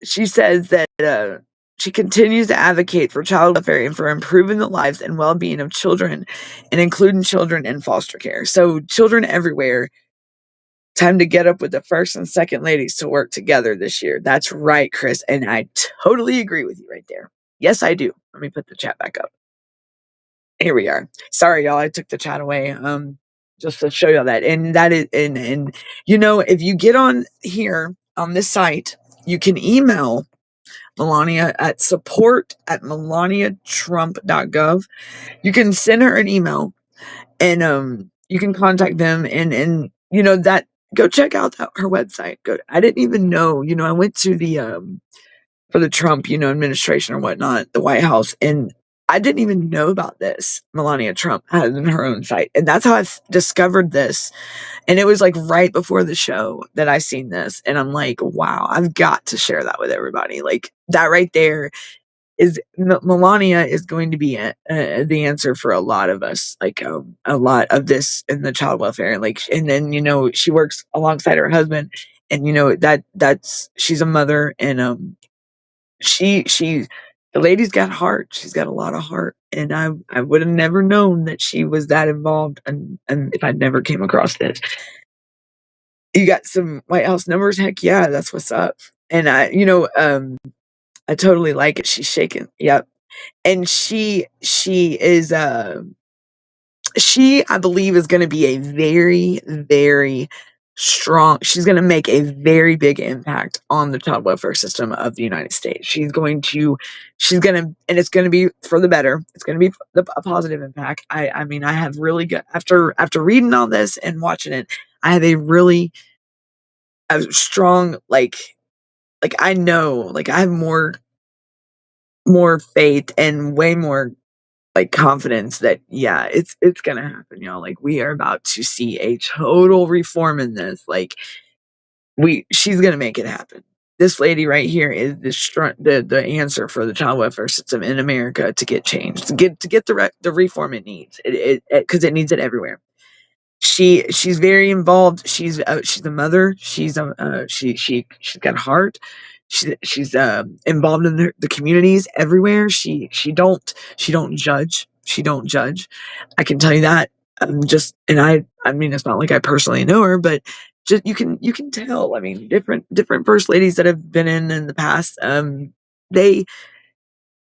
she says that, she continues to advocate for child welfare and for improving the lives and well-being of children, and including children in foster care. So children everywhere, time to get up with the first and second ladies to work together this year. That's right, Chris, and I totally agree with you right there. Yes, I do. Let me put the chat back up. Here we are. Sorry, y'all, I took the chat away, just to show y'all that, and that is, and if you get on here on this site, you can email Melania at support@melaniatrump.gov. You can send her an email, and you can contact them, and that, go check out her website. Go. I didn't even know. I went to the for the Trump administration or whatnot, the White House, and I didn't even know about this. Melania Trump has her own site, and that's how I discovered this. And it was like right before the show that I seen this, and I'm like, wow, I've got to share that with everybody. Like that right there is, Melania is going to be the answer for a lot of us, like, a lot of this in the child welfare, like, and then she works alongside her husband, and that's she's a mother, and she the lady's got heart. She's got a lot of heart, and I would have never known that she was that involved, and if I'd never came across this. You got some White House numbers? Heck yeah, that's what's up. And I totally like it. She's shaking. Yep. And she is, I believe, is gonna be a very, very strong, she's gonna make a very big impact on the child welfare system of the United States. And it's gonna be for the better. It's gonna be a positive impact. I mean, I have really good, after reading all this and watching it, I have a strong, I know, like, I have more faith and way more, like, confidence that, yeah, it's gonna happen, y'all. Like, we are about to see a total reform in this. Like, she's gonna make it happen. This lady right here is the answer for the child welfare system in America to get changed, to get the reform it needs. Because it needs it everywhere. She's very involved. She's a mother. She's got heart. She's involved in the communities everywhere. She don't judge. She don't judge. I can tell you that. And I mean, it's not like I personally know her, but just you can tell. I mean, different first ladies that have been in the past. They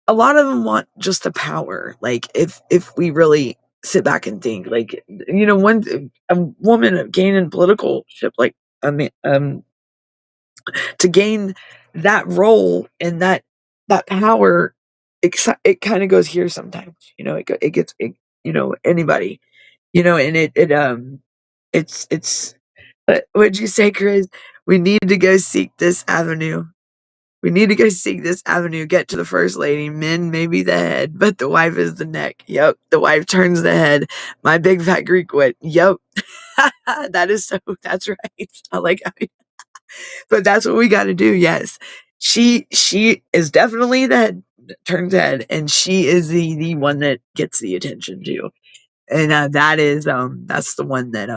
A lot of them want just the power. Like, if we really sit back and think, like, when a woman gaining political ship, like, I mean, to gain that role and that power, it kind of goes here sometimes. It gets anybody. And it's. What would you say, Chris? We need to go seek this avenue. We need to go seek this avenue, get to the first lady. Men may be the head, but the wife is the neck. Yep. The wife turns the head. My big fat Greek wit. Yep. That's right. I like how but that's what we got to do. Yes. She is definitely the head, turns head, and she is the one that gets the attention too. And that's the one that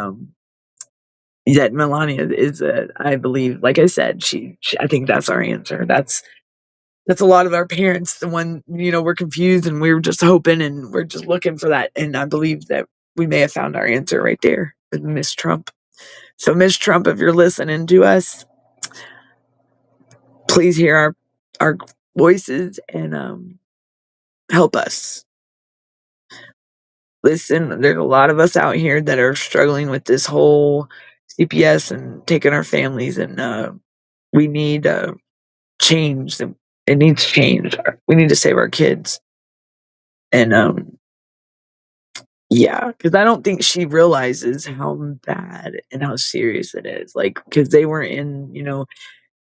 Melania is, I believe, like I said, I think that's our answer. That's a lot of our parents, the one, we're confused, and we're just hoping, and we're just looking for that. And I believe that we may have found our answer right there with Miss Trump. So, Miss Trump, if you're listening to us, please hear our voices, and help us. Listen, there's a lot of us out here that are struggling with this whole CPS and taking our families, and we need change. It needs change. We need to save our kids. And yeah, because I don't think she realizes how bad and how serious it is. Like, because they were in, you know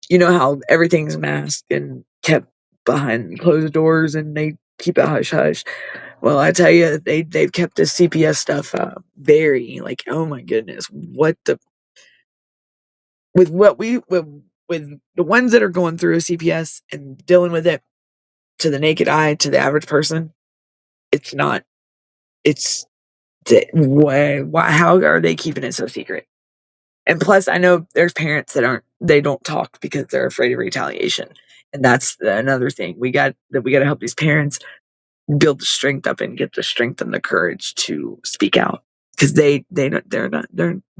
how everything's masked and kept behind closed doors, and they keep it hush hush. Well, I tell you, they've kept the CPS stuff very, like, oh my goodness, what the with what we with the ones that are going through a CPS and dealing with it to the naked eye, to the average person, it's not. It's why how are they keeping it so secret? And plus, I know there's parents that don't talk because they're afraid of retaliation, and that's another thing. We got to help these parents build the strength up and get the strength and the courage to speak out, because they're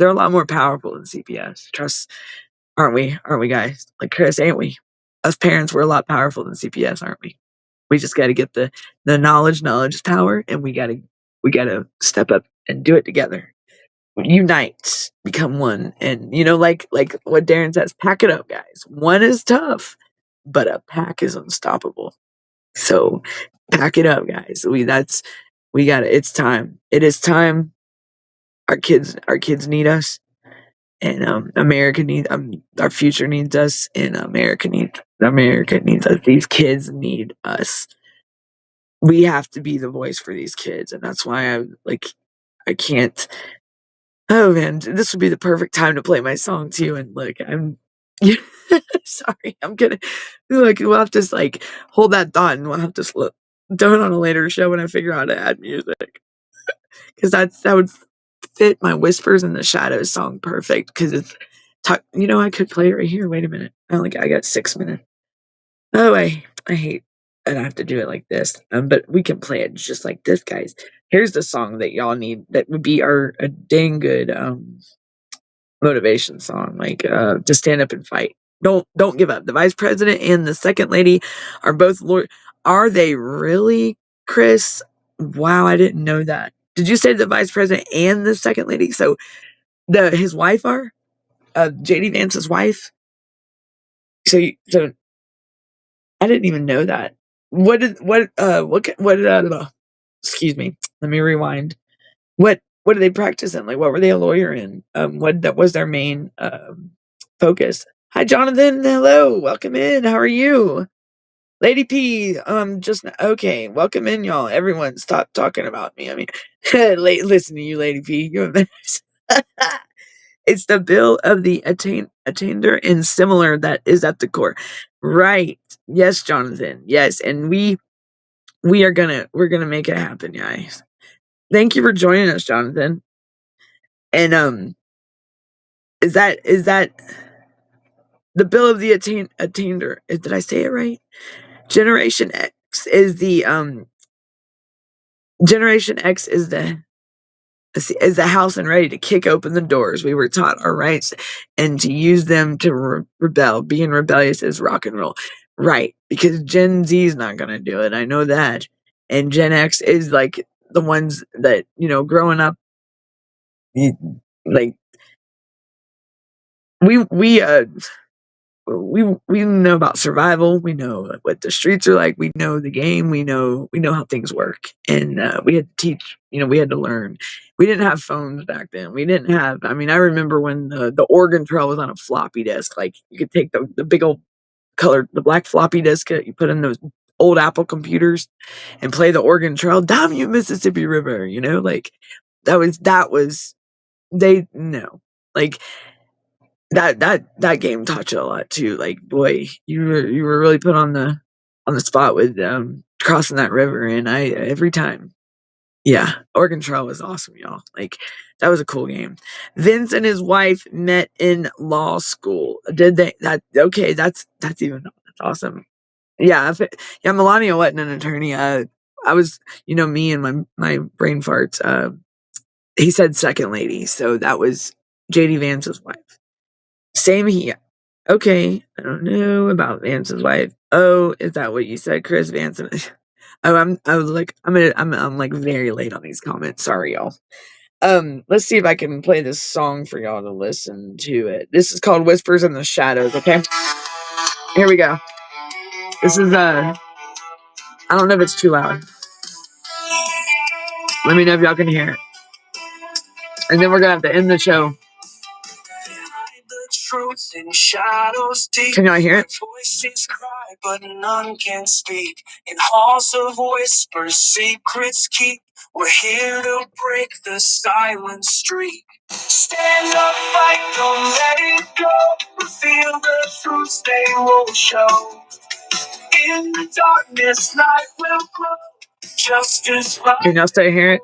a lot more powerful than CPS. Trust, aren't we guys? Like Chris, ain't we? Us parents, we're a lot powerful than CPS, aren't we? We just got to get the knowledge. Knowledge is power, and we gotta step up and do it together. Unite, become one, and like what Darren says, pack it up, guys. One is tough, but a pack is unstoppable. So pack it up, guys. We got it. It's time. It is time. Our kids need us, and America needs our future needs us, and America needs us. These kids need us. We have to be the voice for these kids, and that's why I can't. Oh man, this would be the perfect time to play my song too. And look, I'm sorry. I'm gonna look. We'll have to like hold that thought, and we'll have to do it on a later show when I figure out how to add music, because that would fit my Whispers in the Shadows song perfect. Because it's I could play it right here. Wait a minute. I got 6 minutes. Oh, I hate that I have to do it like this. But we can play it just like this, guys. Here's the song that y'all need. That would be a dang good motivation song, like to stand up and fight. Don't give up. The vice president and the second lady are both Are they really, Chris? Wow, I didn't know that. Did you say the vice president and the second lady? So his wife are JD Vance's wife. So I didn't even know that. Excuse me. Let me rewind. What did they practice in? Like, what were they a lawyer in? What that was their main focus? Hi, Jonathan. Hello, welcome in. How are you, Lady P? Okay. Welcome in, y'all. Everyone, stop talking about me. I mean, listen to you, Lady P. You're a menace. It's the bill of the attainder and similar that is at the core, right? Yes, Jonathan. Yes, and we're gonna make it happen, guys. Thank you for joining us, Jonathan. And is that the bill of the attainder? Did I say it right? Generation X is the Generation X is the house and ready to kick open the doors. We were taught our rights and to use them to rebel. Being rebellious is rock and roll, right? Because Gen Z is not gonna do it. I know that, and Gen X is like the ones that growing up, like we we uh we know about survival. We know what the streets are like. We know the game. We know how things work. And we had to teach. We had to learn. We didn't have phones back then. We didn't have. I mean, I remember when the Oregon Trail was on a floppy disk. Like you could take the big old the black floppy disk that you put in those old Apple computers and play the Oregon Trail down you Mississippi River. Like that was they no like that game taught you a lot too. Like, boy, you were really put on the spot with crossing that river, and I every time. Yeah, Oregon Trail was awesome, y'all. Like that was a cool game. Vince and his wife met in law school. Did they? That okay? That's even that's awesome. Yeah, yeah. Melania wasn't an attorney. I was, me and my brain farts. He said second lady, so that was JD Vance's wife. Same here. Okay, I don't know about Vance's wife. Oh, is that what you said, Chris Vance? Oh, I was like, I'm like very late on these comments. Sorry, y'all. Let's see if I can play this song for y'all to listen to it. This is called Whispers in the Shadows, okay? Here we go. This is I don't know if it's too loud. Let me know if y'all can hear it. And then we're gonna have to end the show. Can y'all hear it? Voices cry, but none can speak. In halls of whispers, secrets keep. We're here to break the silent streak. Stand up, fight, don't let it go. Reveal the truths they won't show. In the darkness, light will grow. Justice. Can y'all still hear it?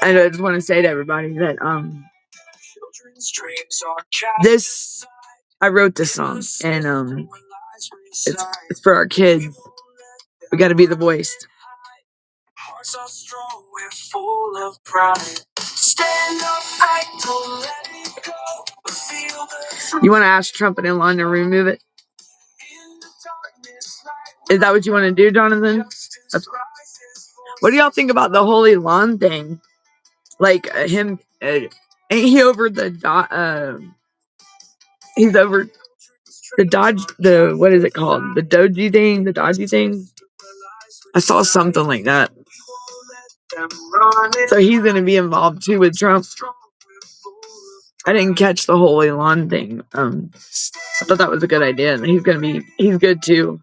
And I just want to say to everybody that this I wrote this song, and it's for our kids. We got to be the voice. Hearts are strong, we're full of pride. Stand up, fight, don't let it go. Feel the you want to ask Trump and Elon to remove it? Is that what you want to do, Jonathan? What do y'all think about the whole Elon thing? Like him, ain't he over the he's over the Dodge, what is it called? The Doji thing, the Dodgy thing. I saw something like that. So he's gonna be involved too with Trump. I didn't catch the whole Elon thing. I thought that was a good idea. He's good too.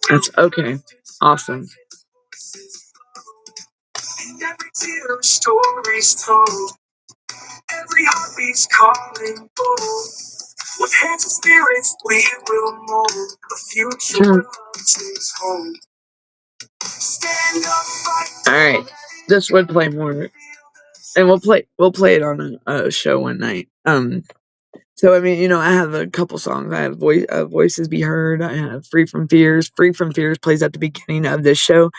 That's okay. Awesome. Every heartbeat's calling bold. With hands and spirits, we will mold a future takes hold. Stand up, fight. All right, this would play more, and we'll play it on a show one night. So I mean, I have a couple songs. I have Voices Be Heard. I have Free from Fears. Free from Fears plays at the beginning of this show.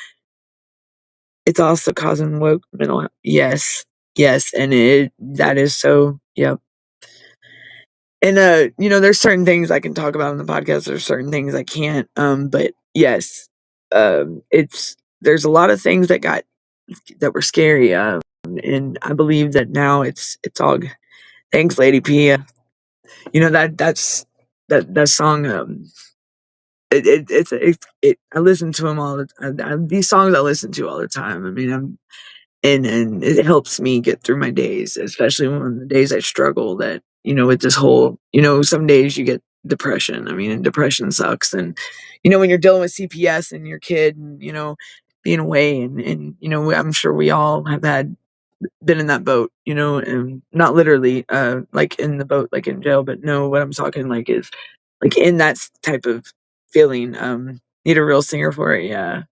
It's also causing woke mental health. Yes, and that is so. Yep. And there's certain things I can talk about on the podcast. There's certain things I can't. But yes, there's a lot of things that were scary. And I believe that now it's all. Thanks, Lady P. That song. I listen to them all. These songs I listen to all the time. I mean, and it helps me get through my days, especially when the days I struggle that, with this whole, some days you get depression. I mean, and depression sucks. And, when you're dealing with CPS and your kid and, being away and, I'm sure we all have been in that boat, and not literally, like in the boat, like in jail, but no, what I'm talking like is like in that type of feeling, need a real singer for it. Yeah.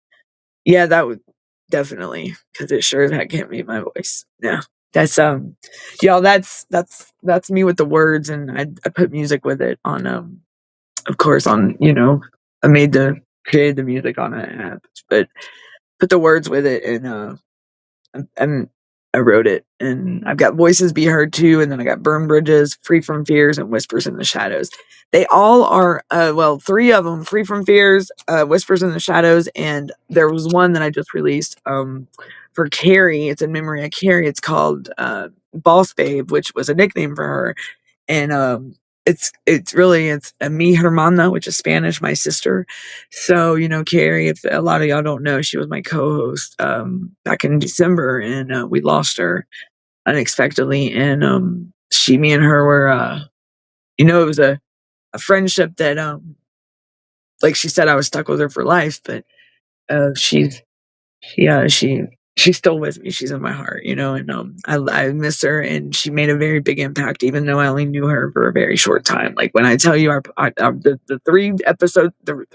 Yeah, that would definitely, because it sure as heck can't be my voice. Yeah, that's y'all. That's me with the words, and I put music with it on of course on I created the music on an app, but put the words with it, and I wrote it, and I've got Voices Be Heard too, and then I got Burn Bridges, Free from Fears, and Whispers in the Shadows. They all are, three of them, Free from Fears, Whispers in the Shadows, and there was one that I just released for Carrie. It's in memory of Carrie. It's called Boss Babe, which was a nickname for her, and it's a mi hermana, which is Spanish, my sister. So, Carrie, if a lot of y'all don't know, she was my co-host back in December, and we lost her unexpectedly. And me and her were, it was a friendship that, like she said, I was stuck with her for life, but she's yeah, she's still with me. She's in my heart, and I miss her, and she made a very big impact, even though I only knew her for a very short time. Like when I tell you the three episodes, the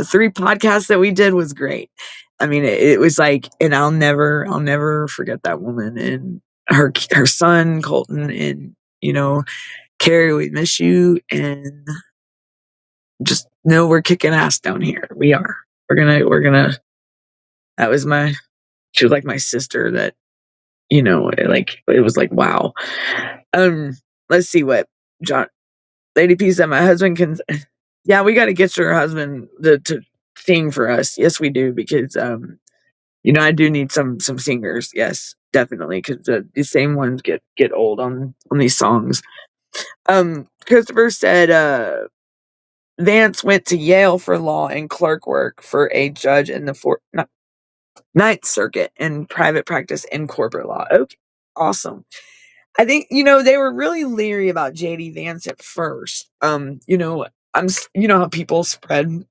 three podcasts that we did was great. I mean, it was like, and I'll never forget that woman and her son Colton, and Carrie, we miss you, and just know we're kicking ass down here. We are. We're gonna. That was she was like my sister that, it was like, wow. Let's see what Lady P said. My husband can, yeah, we got to get your husband to sing for us. Yes, we do. Because, I do need some singers. Yes, definitely, because the same ones get old on these songs. Christopher said Vance went to Yale for law and clerk work for a judge in the Ninth Circuit in private practice in corporate law. Okay, awesome. I think they were really leery about JD Vance at first. How people spread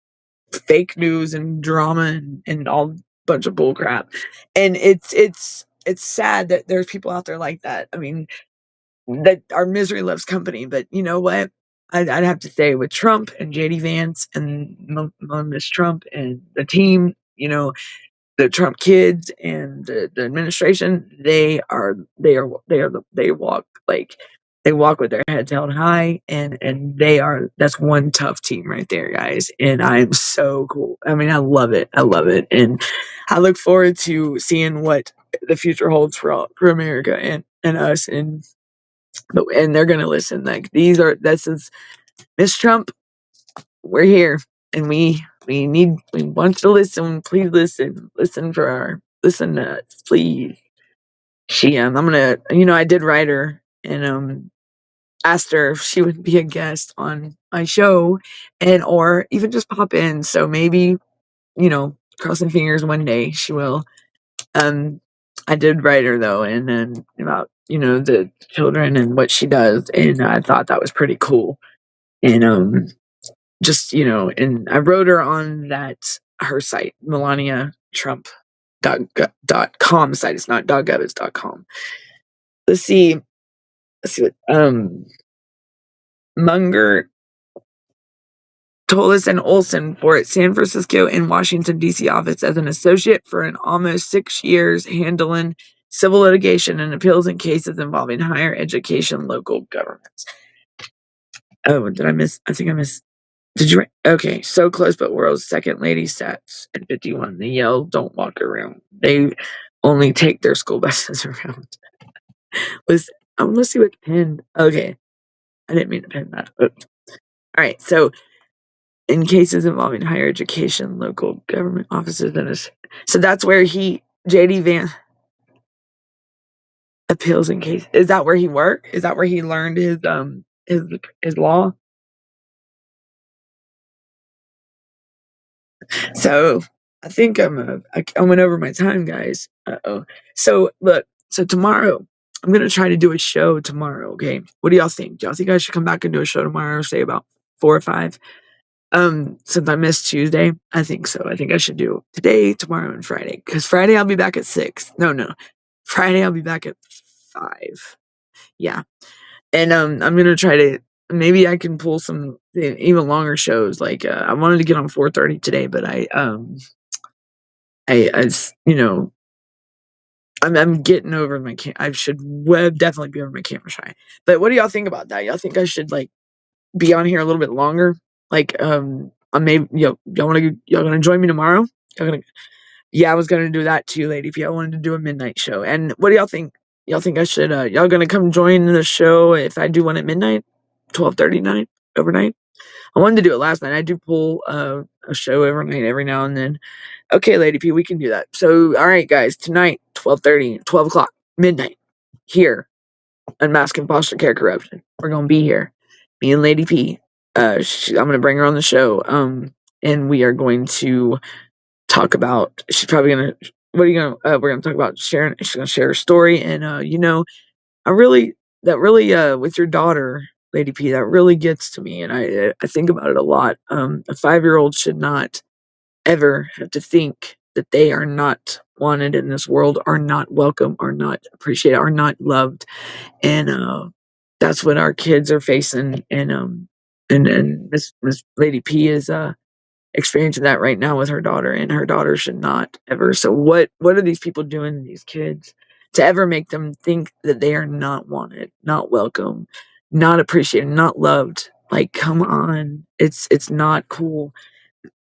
fake news and drama and all bunch of bull crap, and it's sad that there's people out there like that. I mean, that our misery loves company. But you know what? I'd have to say with Trump and JD Vance and Miss Trump and the team, the Trump kids and the administration, they walk with their heads held high, and that's one tough team right there, guys. And I'm so cool. I mean, I love it. And I look forward to seeing what the future holds for America and us, and they're gonna listen. Like this is Miss Trump, we're here, and we want you to listen. Please listen to us, please. I'm gonna, I did write her and asked her if she would be a guest on my show, and or even just pop in. So maybe, crossing fingers, one day she will. I did write her though, and then about the children and what she does, and I thought that was pretty cool. And just and I wrote her on her site, melaniatrump.com site. It's not .gov, it's .com. Let's see what Munger Tolis and Olson for its San Francisco and Washington D.C. office as an associate for an almost 6 years, handling civil litigation and appeals in cases involving higher education local governments. Oh, did I miss? I think I missed. Did you? Okay, so close, but world's second lady stats at 51. The Yale don't walk around. They only take their school buses around. Let's see what pinned. Okay, I didn't mean to pin that. Oops. All right, so in cases involving higher education, local government offices, so that's where JD Vance appeals in case. Is that where he worked? Is that where he learned his law? So I think I went over my time, guys. Uh-oh. So look, tomorrow I'm gonna try to do a show tomorrow. Okay, what do y'all think? Do y'all think I should come back and do a show tomorrow? Say about 4 or 5. Since I missed Tuesday, I think so. I think I should do today, tomorrow, and Friday. Because Friday I'll be back at 6. No, Friday I'll be back at 5. Yeah, and I'm gonna try to. Maybe I can pull some even longer shows. Like I wanted to get on 4:30 today, but I'm getting over my I should definitely be over my camera shy. But what do y'all think about that? Y'all think I should be on here a little bit longer? I may y'all gonna join me tomorrow? Y'all gonna Yeah, I was gonna do that too, lady. If y'all wanted to do a midnight show. And what do y'all think? Y'all think I should y'all gonna come join the show if I do one at midnight? 12:30 night overnight? I wanted to do it last night. I do pull a show overnight every now and then. Okay, Lady P, we can do that. So, all right, guys, tonight, 12:30, 12 o'clock, midnight, here, Unmasking Foster Care Corruption. We're going to be here. Me and Lady P. I'm going to bring her on the show. And we are going to talk about, she's probably going to, we're going to talk about she's going to share her story. And, with your daughter, Lady P, that really gets to me. And I think about it a lot. A 5-year-old should not ever have to think that they are not wanted in this world, are not welcome, are not appreciated, are not loved. And that's what our kids are facing. And Miss Lady P is experiencing that right now with her daughter, and her daughter should not ever. So what are these people doing to these kids to ever make them think that they are not wanted, not welcome, not appreciated, not loved? Like, come on. It's not cool.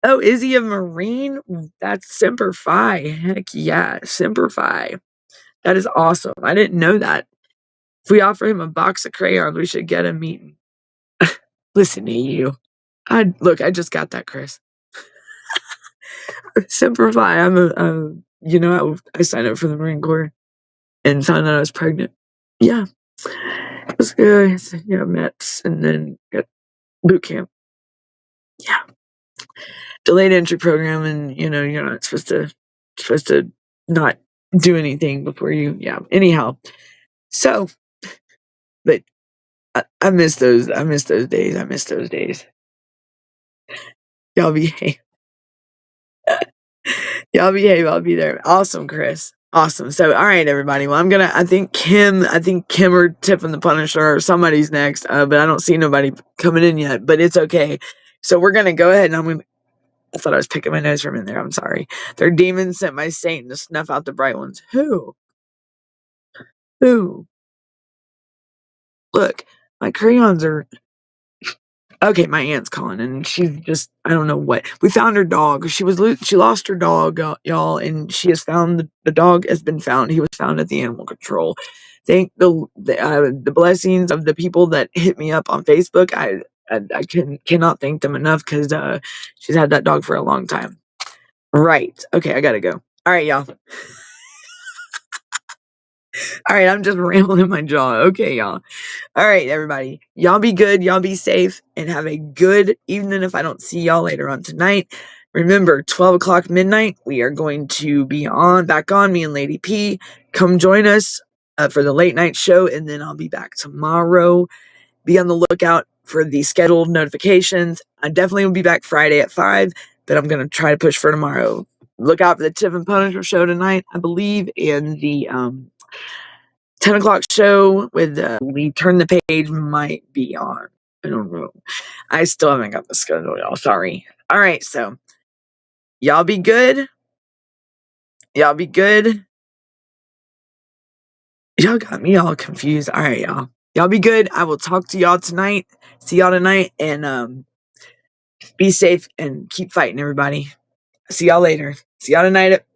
Oh, is he a Marine? That's Semper Fi. Heck yeah, Semper Fi. That is awesome. I didn't know that. If we offer him a box of crayons, we should get him meeting. Listen to you. I just got that, Chris. Semper Fi. I signed up for the Marine Corps and found out I was pregnant. Yeah. It was good. METS and then got boot camp. Yeah. Delayed entry program, and you're not supposed to not do anything before you. Yeah. Anyhow, so, but I miss those. I miss those days. I miss those days. Y'all behave. Y'all behave. I'll be there. Awesome, Chris. Awesome. So, all right, everybody. Well, I think Kim or Tiffin the Punisher or somebody's next, but I don't see nobody coming in yet, but it's okay. So we're going to go ahead, and I thought I was picking my nose from in there. I'm sorry. Their demons sent my Satan to snuff out the bright ones. Who? Look, my crayons are okay. My aunt's calling, and she's just, I don't know what. We found her dog. She lost her dog, y'all, and she has found the dog has been found. He was found at the animal control. Thank the blessings of the people that hit me up on Facebook. I cannot thank them enough, because she's had that dog for a long time. Right. Okay, I gotta go. All right, y'all. All right, I'm just rambling my jaw. Okay, y'all. All right, everybody. Y'all be good. Y'all be safe, and have a good evening if I don't see y'all later on tonight. Remember, 12 o'clock midnight, we are going to be back on, me and Lady P. Come join us for the late night show, and then I'll be back tomorrow. Be on the lookout for the scheduled notifications. I definitely will be back Friday at 5, but I'm going to try to push for tomorrow. Look out for the Tiff and Punisher show tonight, I believe, and the 10 o'clock show with We Turn the Page might be on. I don't know. I still haven't got the schedule, y'all. Sorry. All right, so y'all be good. Y'all be good. Y'all got me all confused. All right, y'all. Y'all be good. I will talk to y'all tonight. See y'all tonight, and be safe and keep fighting, everybody. See y'all later. See y'all tonight.